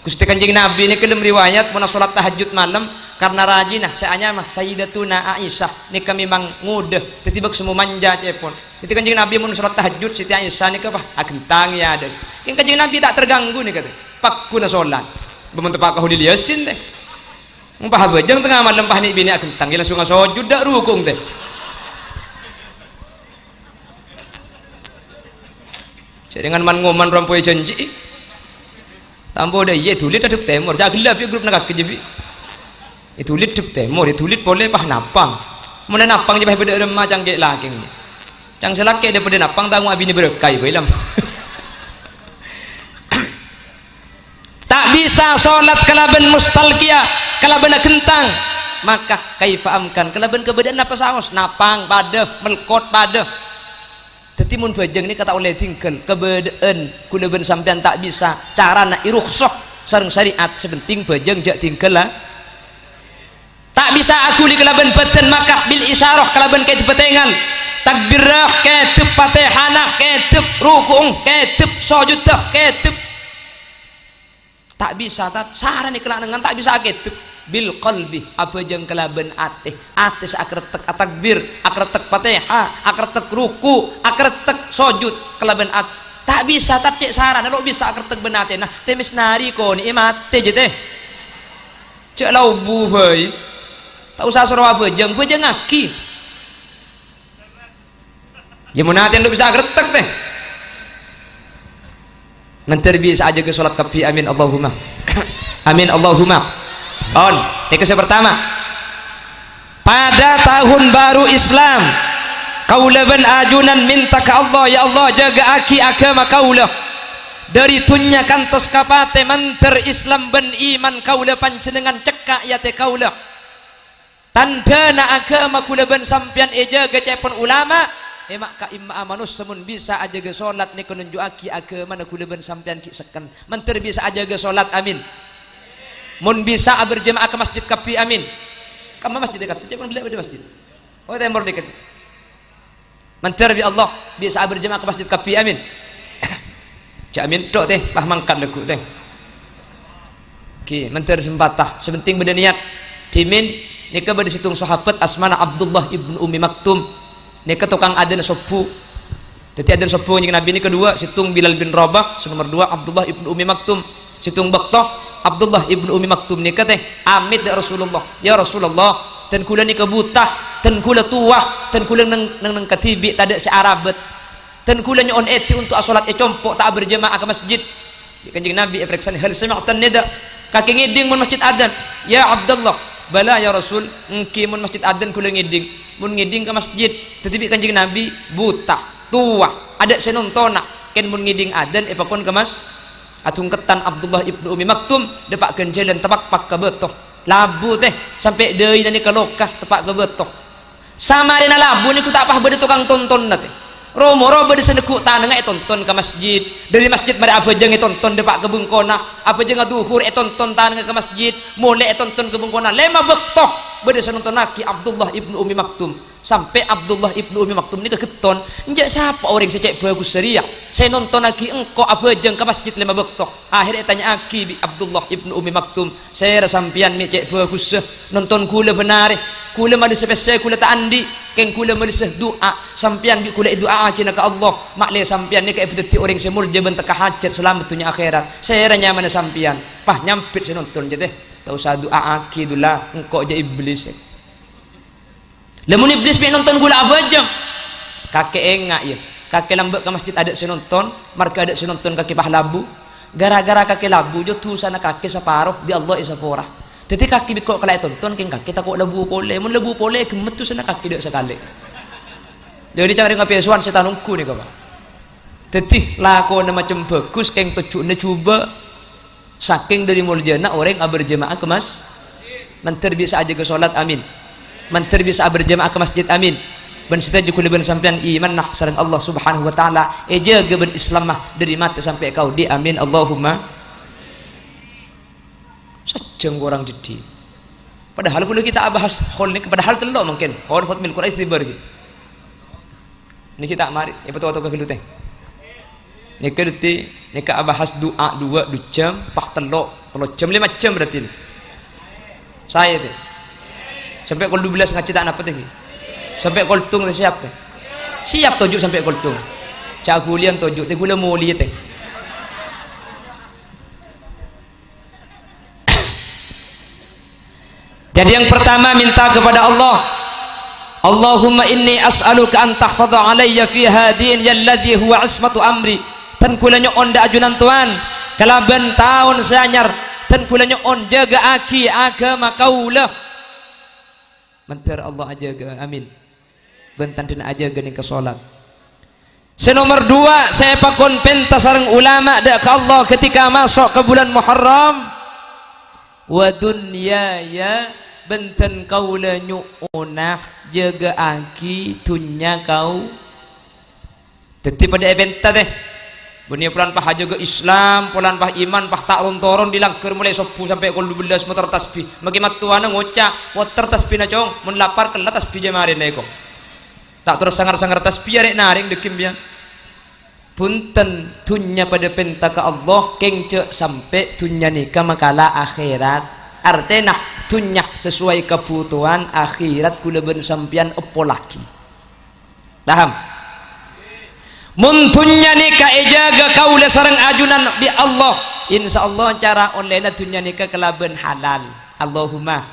Gusti Kanjeng Nabi ni kelem riwayat mun salat tahajud malam karena rajinah seanya mah Sayyidatuna Aisyah ni kami mang ngudeh titibak semua manja cepon titi Kanjeng Nabi mun salat tahajud Siti Aisyah ni ke apa agentang ya ada king Kanjeng Nabi tak terganggu ni kata pakuna salat bemun tepak kahudi yasin teh umpah bejeng tengah malam pah ni bini agentang langsung sujud dak rukung teh dengan man ngoman rompoi janji tambo dah ye tulit aduk temur jagelap ya grup nak kejebi itu lit duk temur itu lit boleh pah napang mun napang je bah beda remah cang je laking ni cang selake daripada napang tangu abini berkai bailam tak bisa solat kalaban mustalqiyah kalaban kentang maka kaifa amkan kalaban kebedan apa saos napang pada melkot pada teti mun bajeng ni kata oleh tinggal kebedaan kulaban sampean tak bisa cara nak irukhsah sareng syariat sebenting bajeng jak tinggal lah tak bisa aku li kalaban badan maka bil isyarah kalaban kaitip petengan takbirah kaitip fatihah kaitip rukung kaitip sujud kaitip tak bisa tak saran ikhlas dengan tak bisa kaitip bil qalbi apa jeng kelaban ate sakretek takbir akretek fatihah akretek ruku akretek sujud kelaban at tak bisa tak cek saran lo bisa akretek benate nah temis nari ko ni mate je teh cek lau bu heuy tak usah suruh apa jeng ngaki ya menate lo bisa akretek teh nanti bisa aja ke salat kafi amin Allahumma amin Allahumma on ini kisah pertama pada tahun baru Islam kaulaban ajunan minta ke Allah ya Allah jaga aki agama kaulah dari tunya kantos kapate manter Islam ben iman kaulah panjenengan cekak ya te kaulah tandana agama kulaban sampian jaga cepon ulama emak ka imma amanus semun bisa aja ge salat ni kununjuk aki agama na kulaban sampian ki seken manter bisa aja ge salat amin mun bisa berjemaah ke masjid kapi amin kama masjid dekat jangan beli di masjid oh temor dekat mantar bi Allah bisa berjemaah ke masjid kapi amin cak amin tok teh pah mangkat leku teh ki mantar sempatah sebenting beda niat timin nika bade situng sahabat asmana Abdullah ibnu Ummi Maktum nika tukang adan sopu jadi adan sopu yang Nabi ini kedua situng Bilal bin Rabah nomor 2 Abdullah ibnu Ummi Maktum situng Baktoh Abdullah ibnu Ummi Maktum ni kata amit dari Rasulullah ya Rasulullah dan kula ni kebutah dan kula tuah dan kula neng katibi tak ada searabet dan kula nyon eti untuk asolat compok tak berjemaah ke masjid kanjeng Nabi periksa hal sami'tan nida kaki ngiding mun masjid adan ya Abdullah bala ya Rasul engki mun masjid adan kula ngiding mun ngiding ke masjid tetapi kanjeng Nabi butah tuah ada senontona ken mun ngiding adan epakon ke mas atung ketan Abdullah ibnu Ummi Maktum depak jalan tepak pak ke betoh labu teh sampai deui nani ke lokah tepak ke betoh sama dina labu niku tak pah bade tukang tonton teh Romo roba di senekuk tanah tonton ke masjid, dari masjid mari apa jeng tonton depak ke bengkona, apa jeng duhur tonton tanah ke masjid, mulai tonton ke bengkona, lema bektok beda nonton laki Abdullah ibnu Umi Maktum, sampai Abdullah ibnu Umi Maktum ini keketon, njak siapa orang secek bagus seria, saya nonton lagi engkau apa jeng ke masjid lema bektok, akhirnya tanya aki Abdullah ibnu Umi Maktum, saya rasampian mi cek bagus nonton kula benar, kula mali sepese kula tak andi, keng kula melisah doa sampian bi kula doa kina ka Allah makle sampian ni ka ibadati orang semul jaban teka hajat selamat dunia akhirat saya ranya mana sampian pah nyampit saya nonton je teh tau sa doa akidulah engkau je iblis lemun iblis bi nonton kula apa jam kakek engak ya kakek lambat ke masjid ada saya nonton marka ada saya nonton kakek pahlabu gara-gara kakek labu jo tu sana kakek separuh bi Allah isapora. Jadi kaki bikok kalau tonton keng kaki takut lebu pole, mun lebu pole gemet tu sana kaki dak sekali. Jadi cari ngapi suan setan ungku ni kau. Jadi lakon macam bagus keng tujuh ne cuba saking dari muljana orang berjemaah ke mas. Menteri bisa aja ke solat amin. Menteri bisa berjemaah ke masjid amin. Ben sita jukul ben sampean iman nah sareng Allah Subhanahu wa taala eja ben Islam mah dari mati sampai kau di amin Allahumma sajeng orang jadi padahal kalau kita bahas hal ini padahal telok mungkin hal hotmil Qur'an istibar ini kita mari ya betul atau kagelu teh ini kerti ini ka bahas doa 2 jam pak telok jam 5 jam berarti ini saya teh sampai kol 12 ngacitaan apa teh sampai kol tung siap teh siap tojuk sampai kol tung cagulian tojuk teh gula muli teh. Jadi yang pertama minta kepada Allah, Allahumma inni as'aluka an tahfadha alayya fi hadin yalladhi huwa ismatu amri. Tan kula nyoon da ajunan Tuhan, kalaban taun sanyar, tan kula nyoon jaga aki agama kaulah. Mentar Allah ajaga, amin. Bentan dina ajaga ning ke salat. Senomor 2 saya pakon pentas sareng ulama da ka Allah ketika masuk ke bulan Muharram. Wa dunyaya benten kau nyuunah jaga aki tunya kau tetap pada event teh bunyi pelan pah jaga Islam pelan pah iman pah tak rontoron dilangker mulai 10 sampai 12 motor tasbih magi matuana ngocak poter tasbih na cong mun lapar kela tasbih jemarin neko tak terus sangar-sangar tasbih arek naring dekim bian punten tunya pada penta ke Allah kengce sampai tunya nikah makala akhirat artinya tunya sesuai kebutuhan akhirat kula ben sampian opo laki paham mun tunya nikah ejaga kaula sareng ajunan bi Allah insyaallah cara online tunya nikah kelaben halal Allahumma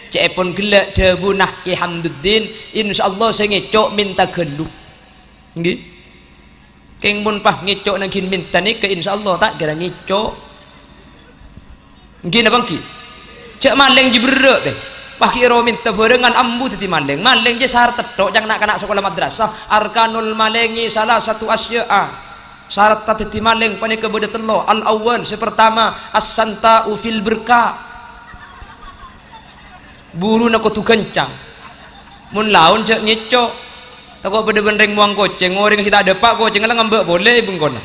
cepon gelak debunah Ki Hamduddin insyaallah saya ngecok minta gelu nggih keng mun pah ngecok nang minta nikah insyaallah tak gara ngecok nggih napa ki cek maling jibrek teh pah kira minta barengan ambu tadi maling je syarat tok jangan nak sekolah madrasah arkanul malingi salah satu asya'a syarat tadi maling panika beda telo al awal sepertama as-santa'u fil berka buru nak tu kencang mun laun cek ngecok takut beda benreng muang koceng orang kita ada pak koceng lah ngambek boleh bengkona.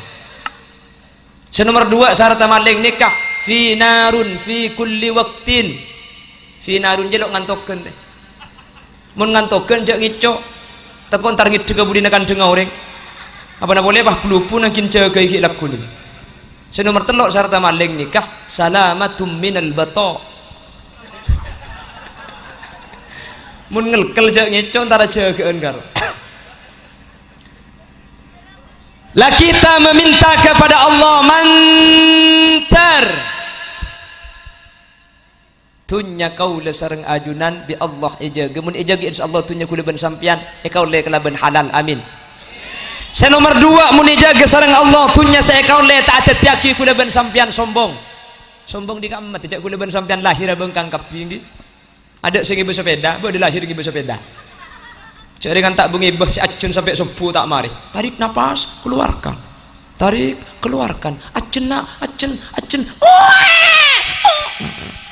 Senomor 2 syarat maling nikah fi narun fi kulli waktin fi narun jelok ngantokeun teh mun ngantokeun jak ngicok teko entar ngideg budina kandeng orang apa na boleh bah pelupu nang kin jaga iki lakun ini. Senomor 3 syarat maling nikah salamatum minal bata mun ngelkel jak ngicok entar jagaeun karo lah kita meminta kepada Allah mantar tunya kaula sareng ajunan bi Allah ejaga mun ejaga insyaallah tunya kula ben sampean kaula kelaban halal amin. Senomor 2 mun ejaga sareng Allah tunya saya kaula tak tetiaki kula ben sampean sombong di kamat tidak kula ben sampean lahir bengkang kapi nggih ada sing ibu sepeda bo lahir ibu sepeda jaringan tak bengibah si acun sampai subuh tak mari tarik nafas keluarkan tarik keluarkan acun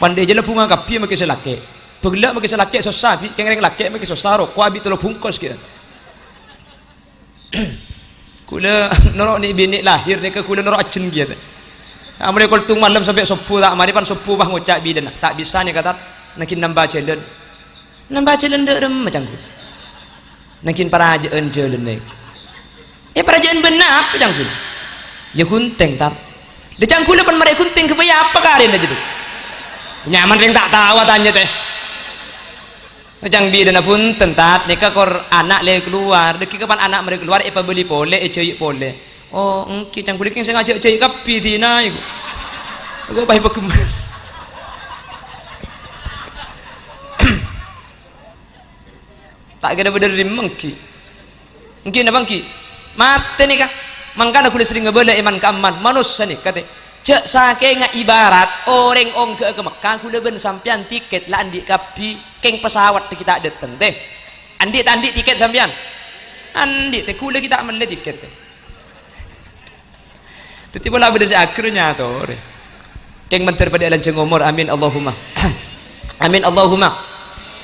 pandai je lah bunga kapi makin selake pegla makin selake susah kengeng laki makin susah rokok abi tolo bungkus kita kula norok ni bini lahir ni ke kula norok ajen gitu. Amri kultung malam sampai subuh tak mari pan subuh bah ngucap bidan tak bisa ni kata nakin nambah jalan dek rem macam tu nakin parajaan jalan ni parajaan benar macam tu je kunting tar de cangkul pan mari kunting ke apa karen aja tu nyaman ring tak tahu tanya teh macam bidan pun tentat nikah kor anak le keluar deki kapan anak mereka keluar apa beli pole ceyik pole oh engki cangkul king saya ngajak ceyik kapi tina iku aku baik pakem tak kena berdiri mengki na bangki mate nikah mangkana kula sering ngebela iman kaman manusia nih kate cek saking ibarat orang ong ke Mekah kula ben sampean tiket lah andi kapi keng pesawat kita dateng teh andi tiket sampean andi teh kula kita amel tiket teh tetapi bola beda akhirnya tuh keng menter pada lanjeng umur amin Allahumma amin Allahumma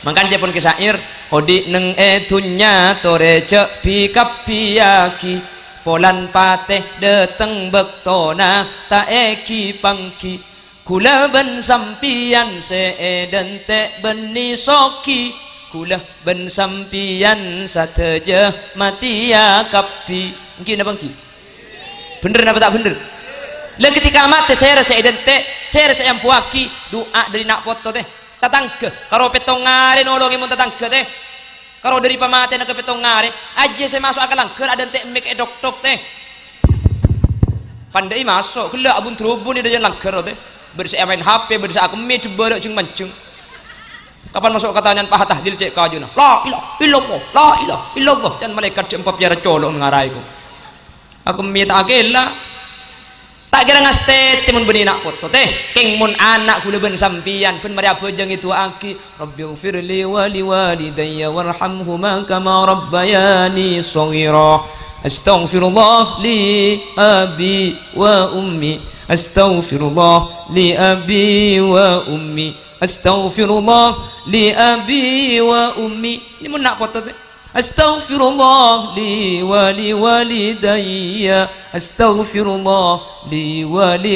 mangkan japon kesair odi neng etunya tore cek pi kapi yaki polan pateh deteng bektona ta eki pangki kula ben sampian seeden te beni soki kula ben sampian sateje matia kapi mungkin apa ki bener apa tak bener dan ketika mati saya rasa idente saya rasa yang puaki doa dari nak foto teh tatangke karo petong ngare nolongi mun tatangke teh karo dari pamate nak petong ngare aja saya masuk akal langker ada ente make dok teh pandai masuk kelak abun trubun ni dia langker teh bersih main HP bersih aku me coba jeung mancung kapan masuk katanya Pak Tahdil cek kajuna la ilaha illallah la ilaha illallah dan malaikat cek 4 piara colok ngarai ku aku me tak agela tak kira ngaste timun benih nak foto teh keng mun anak kula ben sampian pun mari apa jeung itu aki rabbighfirli wa liwalidayya warhamhuma kama rabbayani shaghira astaghfirullah li abi wa ummi astaghfirullah li abi wa ummi astaghfirullah li abi wa ummi ini mun nak foto teh astaghfirullah li walidayya astaghfirullah li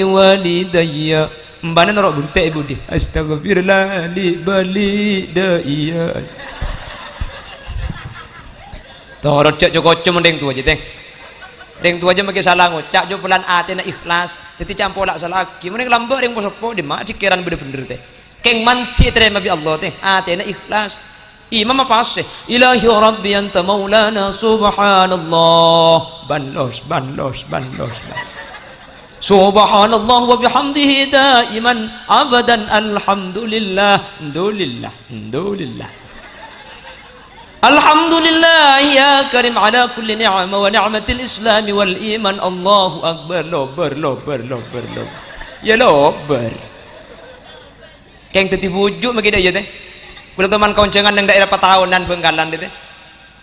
walidayya mbana norok bunte ibu di astaghfirullah li walidayya torot cek joko cuma deng tua aja teh deng tua aja pakai salah ngocak jo pelan ate na ikhlas teti campur lak salah gimana lambe deng posopo di mak cikiran bener-bener teh keng manti terima bi Allah teh ate na ikhlas imam apa sih ilahi rabbi anta maulana subhanallah banlos subhanallah wa bihamdihi daiman abadan alhamdulillah alhamdulillah ya karim ala kulli ni'mah wa ni'matil islam wal iman Allahu akbar lober ya lober keng teti bujuk magi ya teh kula teman kauncengan yang daerah Patahonan Bengkalan teh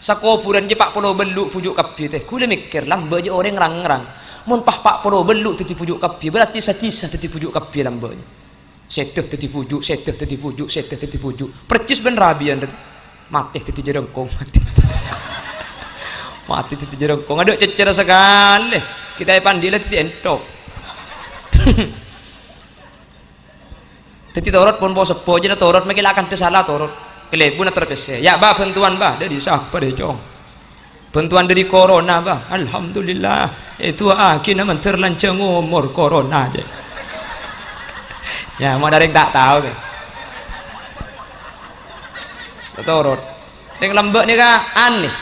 sakopuran je 40 beluk pujuk kapi teh kula mikir lambe je orang ngrang-ngrang mun pah 40 beluk teti pujuk kapi berarti satisa teti pujuk kapi lambenya seteh teti pujuk percis ben rabian mati teti jerengkong mati teti jerengkong ada cecer sekali kita pandila teti entok teti torot pun poso po aja torot mekilakan salah torot kelebu na terpese ya bah bantuan bah dari siapa deh jong bantuan dari corona bah alhamdulillah itu akhirnya menterlanceng umur corona aja ya mau dari tak tahu deh torot yang lembek nih kak aneh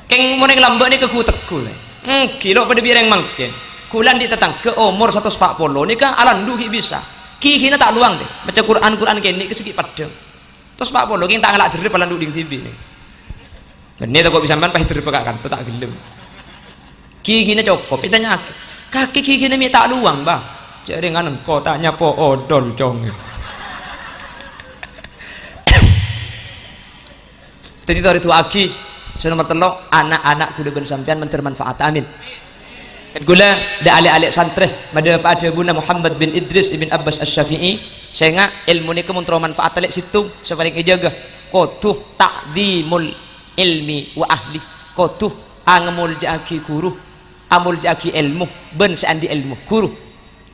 keng mau yang lembek nih kekutekku kilo pada biar yang mangkin kulan di tetang ke umur 140 ni kan alandu bisa kihina tak luang deh baca Quran kene ke segi padang terus 40 king tak ngelak derep alandu ding TV ni benih tak kok bisa sampean pahit derep kan tak gelem kihina cukup itanya kaki kihina mi tak luang bah jaringan engko tanya po odol cong tadi itu aki senomor telok anak-anak kuda ben sampean menter manfaat amin gula da alik-alik santre mada pada Buna Muhammad bin Idris ibn Abbas Asy-Syafi'i saya ngak ilmu ni kemuntro manfaat alik situ sepaling ijaga kotuh ta'zimul ilmi wa ahli, kotuh angamul jaki guru amul jaki ilmu ben seandi ilmu guru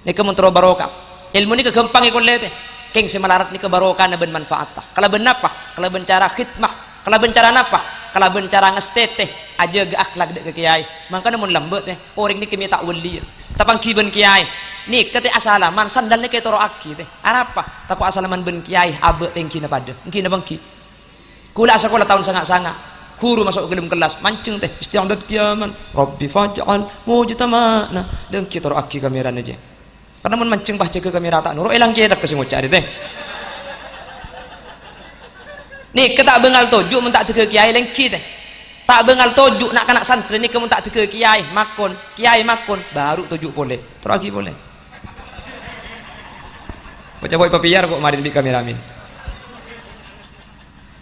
ni kementro barokah ilmu ni kegampang ikon lete keng semalarat ni kebarokah na ben manfaat kalau ben apa kalau ben cara khidmah kalau ben cara napa kalau ben cara ngesteteh aja ge akhlak dek ke kiai mangkana mun lembut orang ni kemi tak wali tapang ki ben kiai ni kete asalaman sandal ni ke toro aki teh arapa takut asalaman ben kiai abe tengki na pada engki na bangki kula sekolah tahun sangat-sangat guru masuk ke dalam kelas mancing teh istiadat kiaman rabbi faj'al mujtama'na dan kita toro aki kamera aja karena mun mancing bah jaga kamera tak nuro elang cedak ke sing ngocak teh nih ketak bengal tojuk mun tak tege kiai lengki teh tak bengal tojuk nak kanak santri ni kamu tak tege kiai makon baru tojuk boleh toro aki boleh baca boy papiar kok mari di kameramin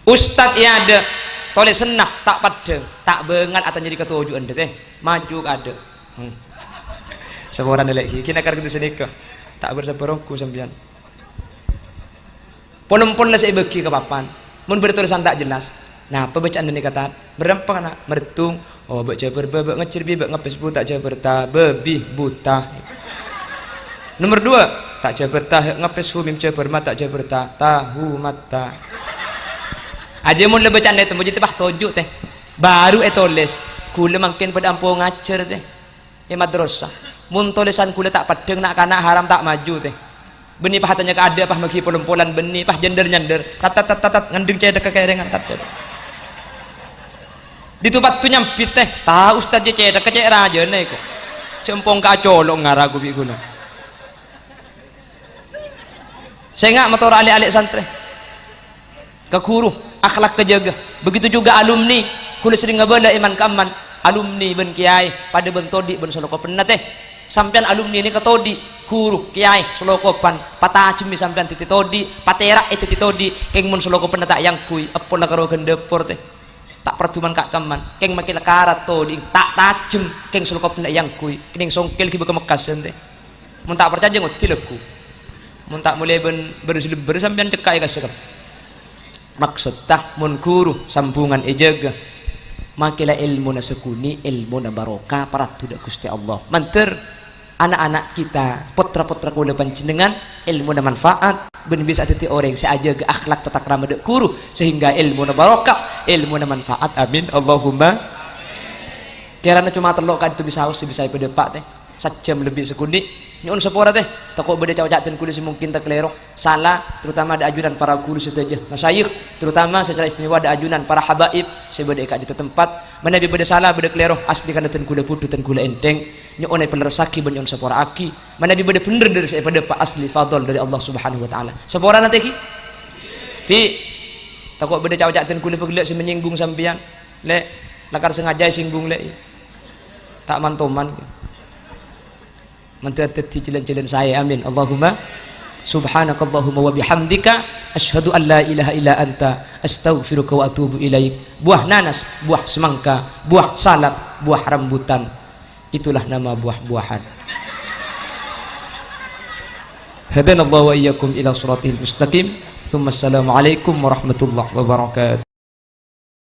ustad ya ada toleh senah tak padeng tak bengal atau jadi ketua ujuan teh maju ada seorang lagi kina kar gitu sedekah tak bersabarongku sampean pon saya bagi ke papan mun bertulisan tak jelas nah pembacaan ini kata berempang nak mertung oh baca berbebek ngecir bibek ngepes buta jaberta bebi buta nomor 2 tak jaberta ngepes humim jaber mata jaberta tahu mata aja mun le bacaan itu mujud bah tojuk teh baru tulis kula mangkin pada ampo ngacer teh madrasah mun tulisan kula tak padeng nak kana haram tak maju teh benih pahatanya ke ada pah magi polon-polan benih pah nyender tat ngending cedek kekerengan tat di tempat tu nyampit teh tahu ustaz je cedek kecek raja nek cempong ka colong ngaragu bi kula saya ngak motor alik-alik santri ke guru akhlak kejaga begitu juga alumni kula sering ngabala iman kaman alumni ben kiai pada ben todi ben soloko pernah teh sampean alumni ini ketodi guru kiai soloko pan patah cumi sampean titi todi patera titi todi keng mun soloko pernah tak yang kui apol karo gendepor teh tak pertuman kak kaman keng makil karat todi tak tajem keng soloko pernah yang kui keng songkel ki bekemekasen teh mun tak percaya nguti leku mun tak mulai ben bersilber sampean cekai kasep maksud tah mun guru sambungan ejaga makilah ilmu na sekuni ilmu na barokah paratu dak Gusti Allah manter anak-anak kita putra-putra kula panjenengan ilmu na manfaat ben bisa titi orang seaja ke akhlak tata krama dak guru sehingga ilmu na barokah ilmu na manfaat amin Allahumma kirana cuma telok kan itu bisa pada pak teh sajam lebih sekuni nyun sepora teh takut beda cawak-cawakan kulis mungkin tak kelero salah terutama ada ajunan para guru saja masyayikh terutama secara istimewa ada ajunan para habaib sebeda eka di tempat mana beda salah beda kelero asli kan ten kula putu ten kula enteng nyun penersaki ben nyun sepora aki mana beda bener dari saya pada pak asli fadl dari Allah Subhanahu wa taala sepora nanti ki pi takut beda cawak-cawakan kula pegilek si menyinggung sampean le lakar sengaja singgung le tak mantoman mentati jalan-jalan saya amin Allahumma subhanakallahumma wa bihamdika asyhadu an la ilaha illa anta astaghfiruka wa atubu ilaik buah nanas buah semangka buah salak buah rambutan itulah nama buah-buahan hadanallahu wa iyyakum ila siratil mustaqim thumma assalamu alaikum warahmatullahi wabarakatuh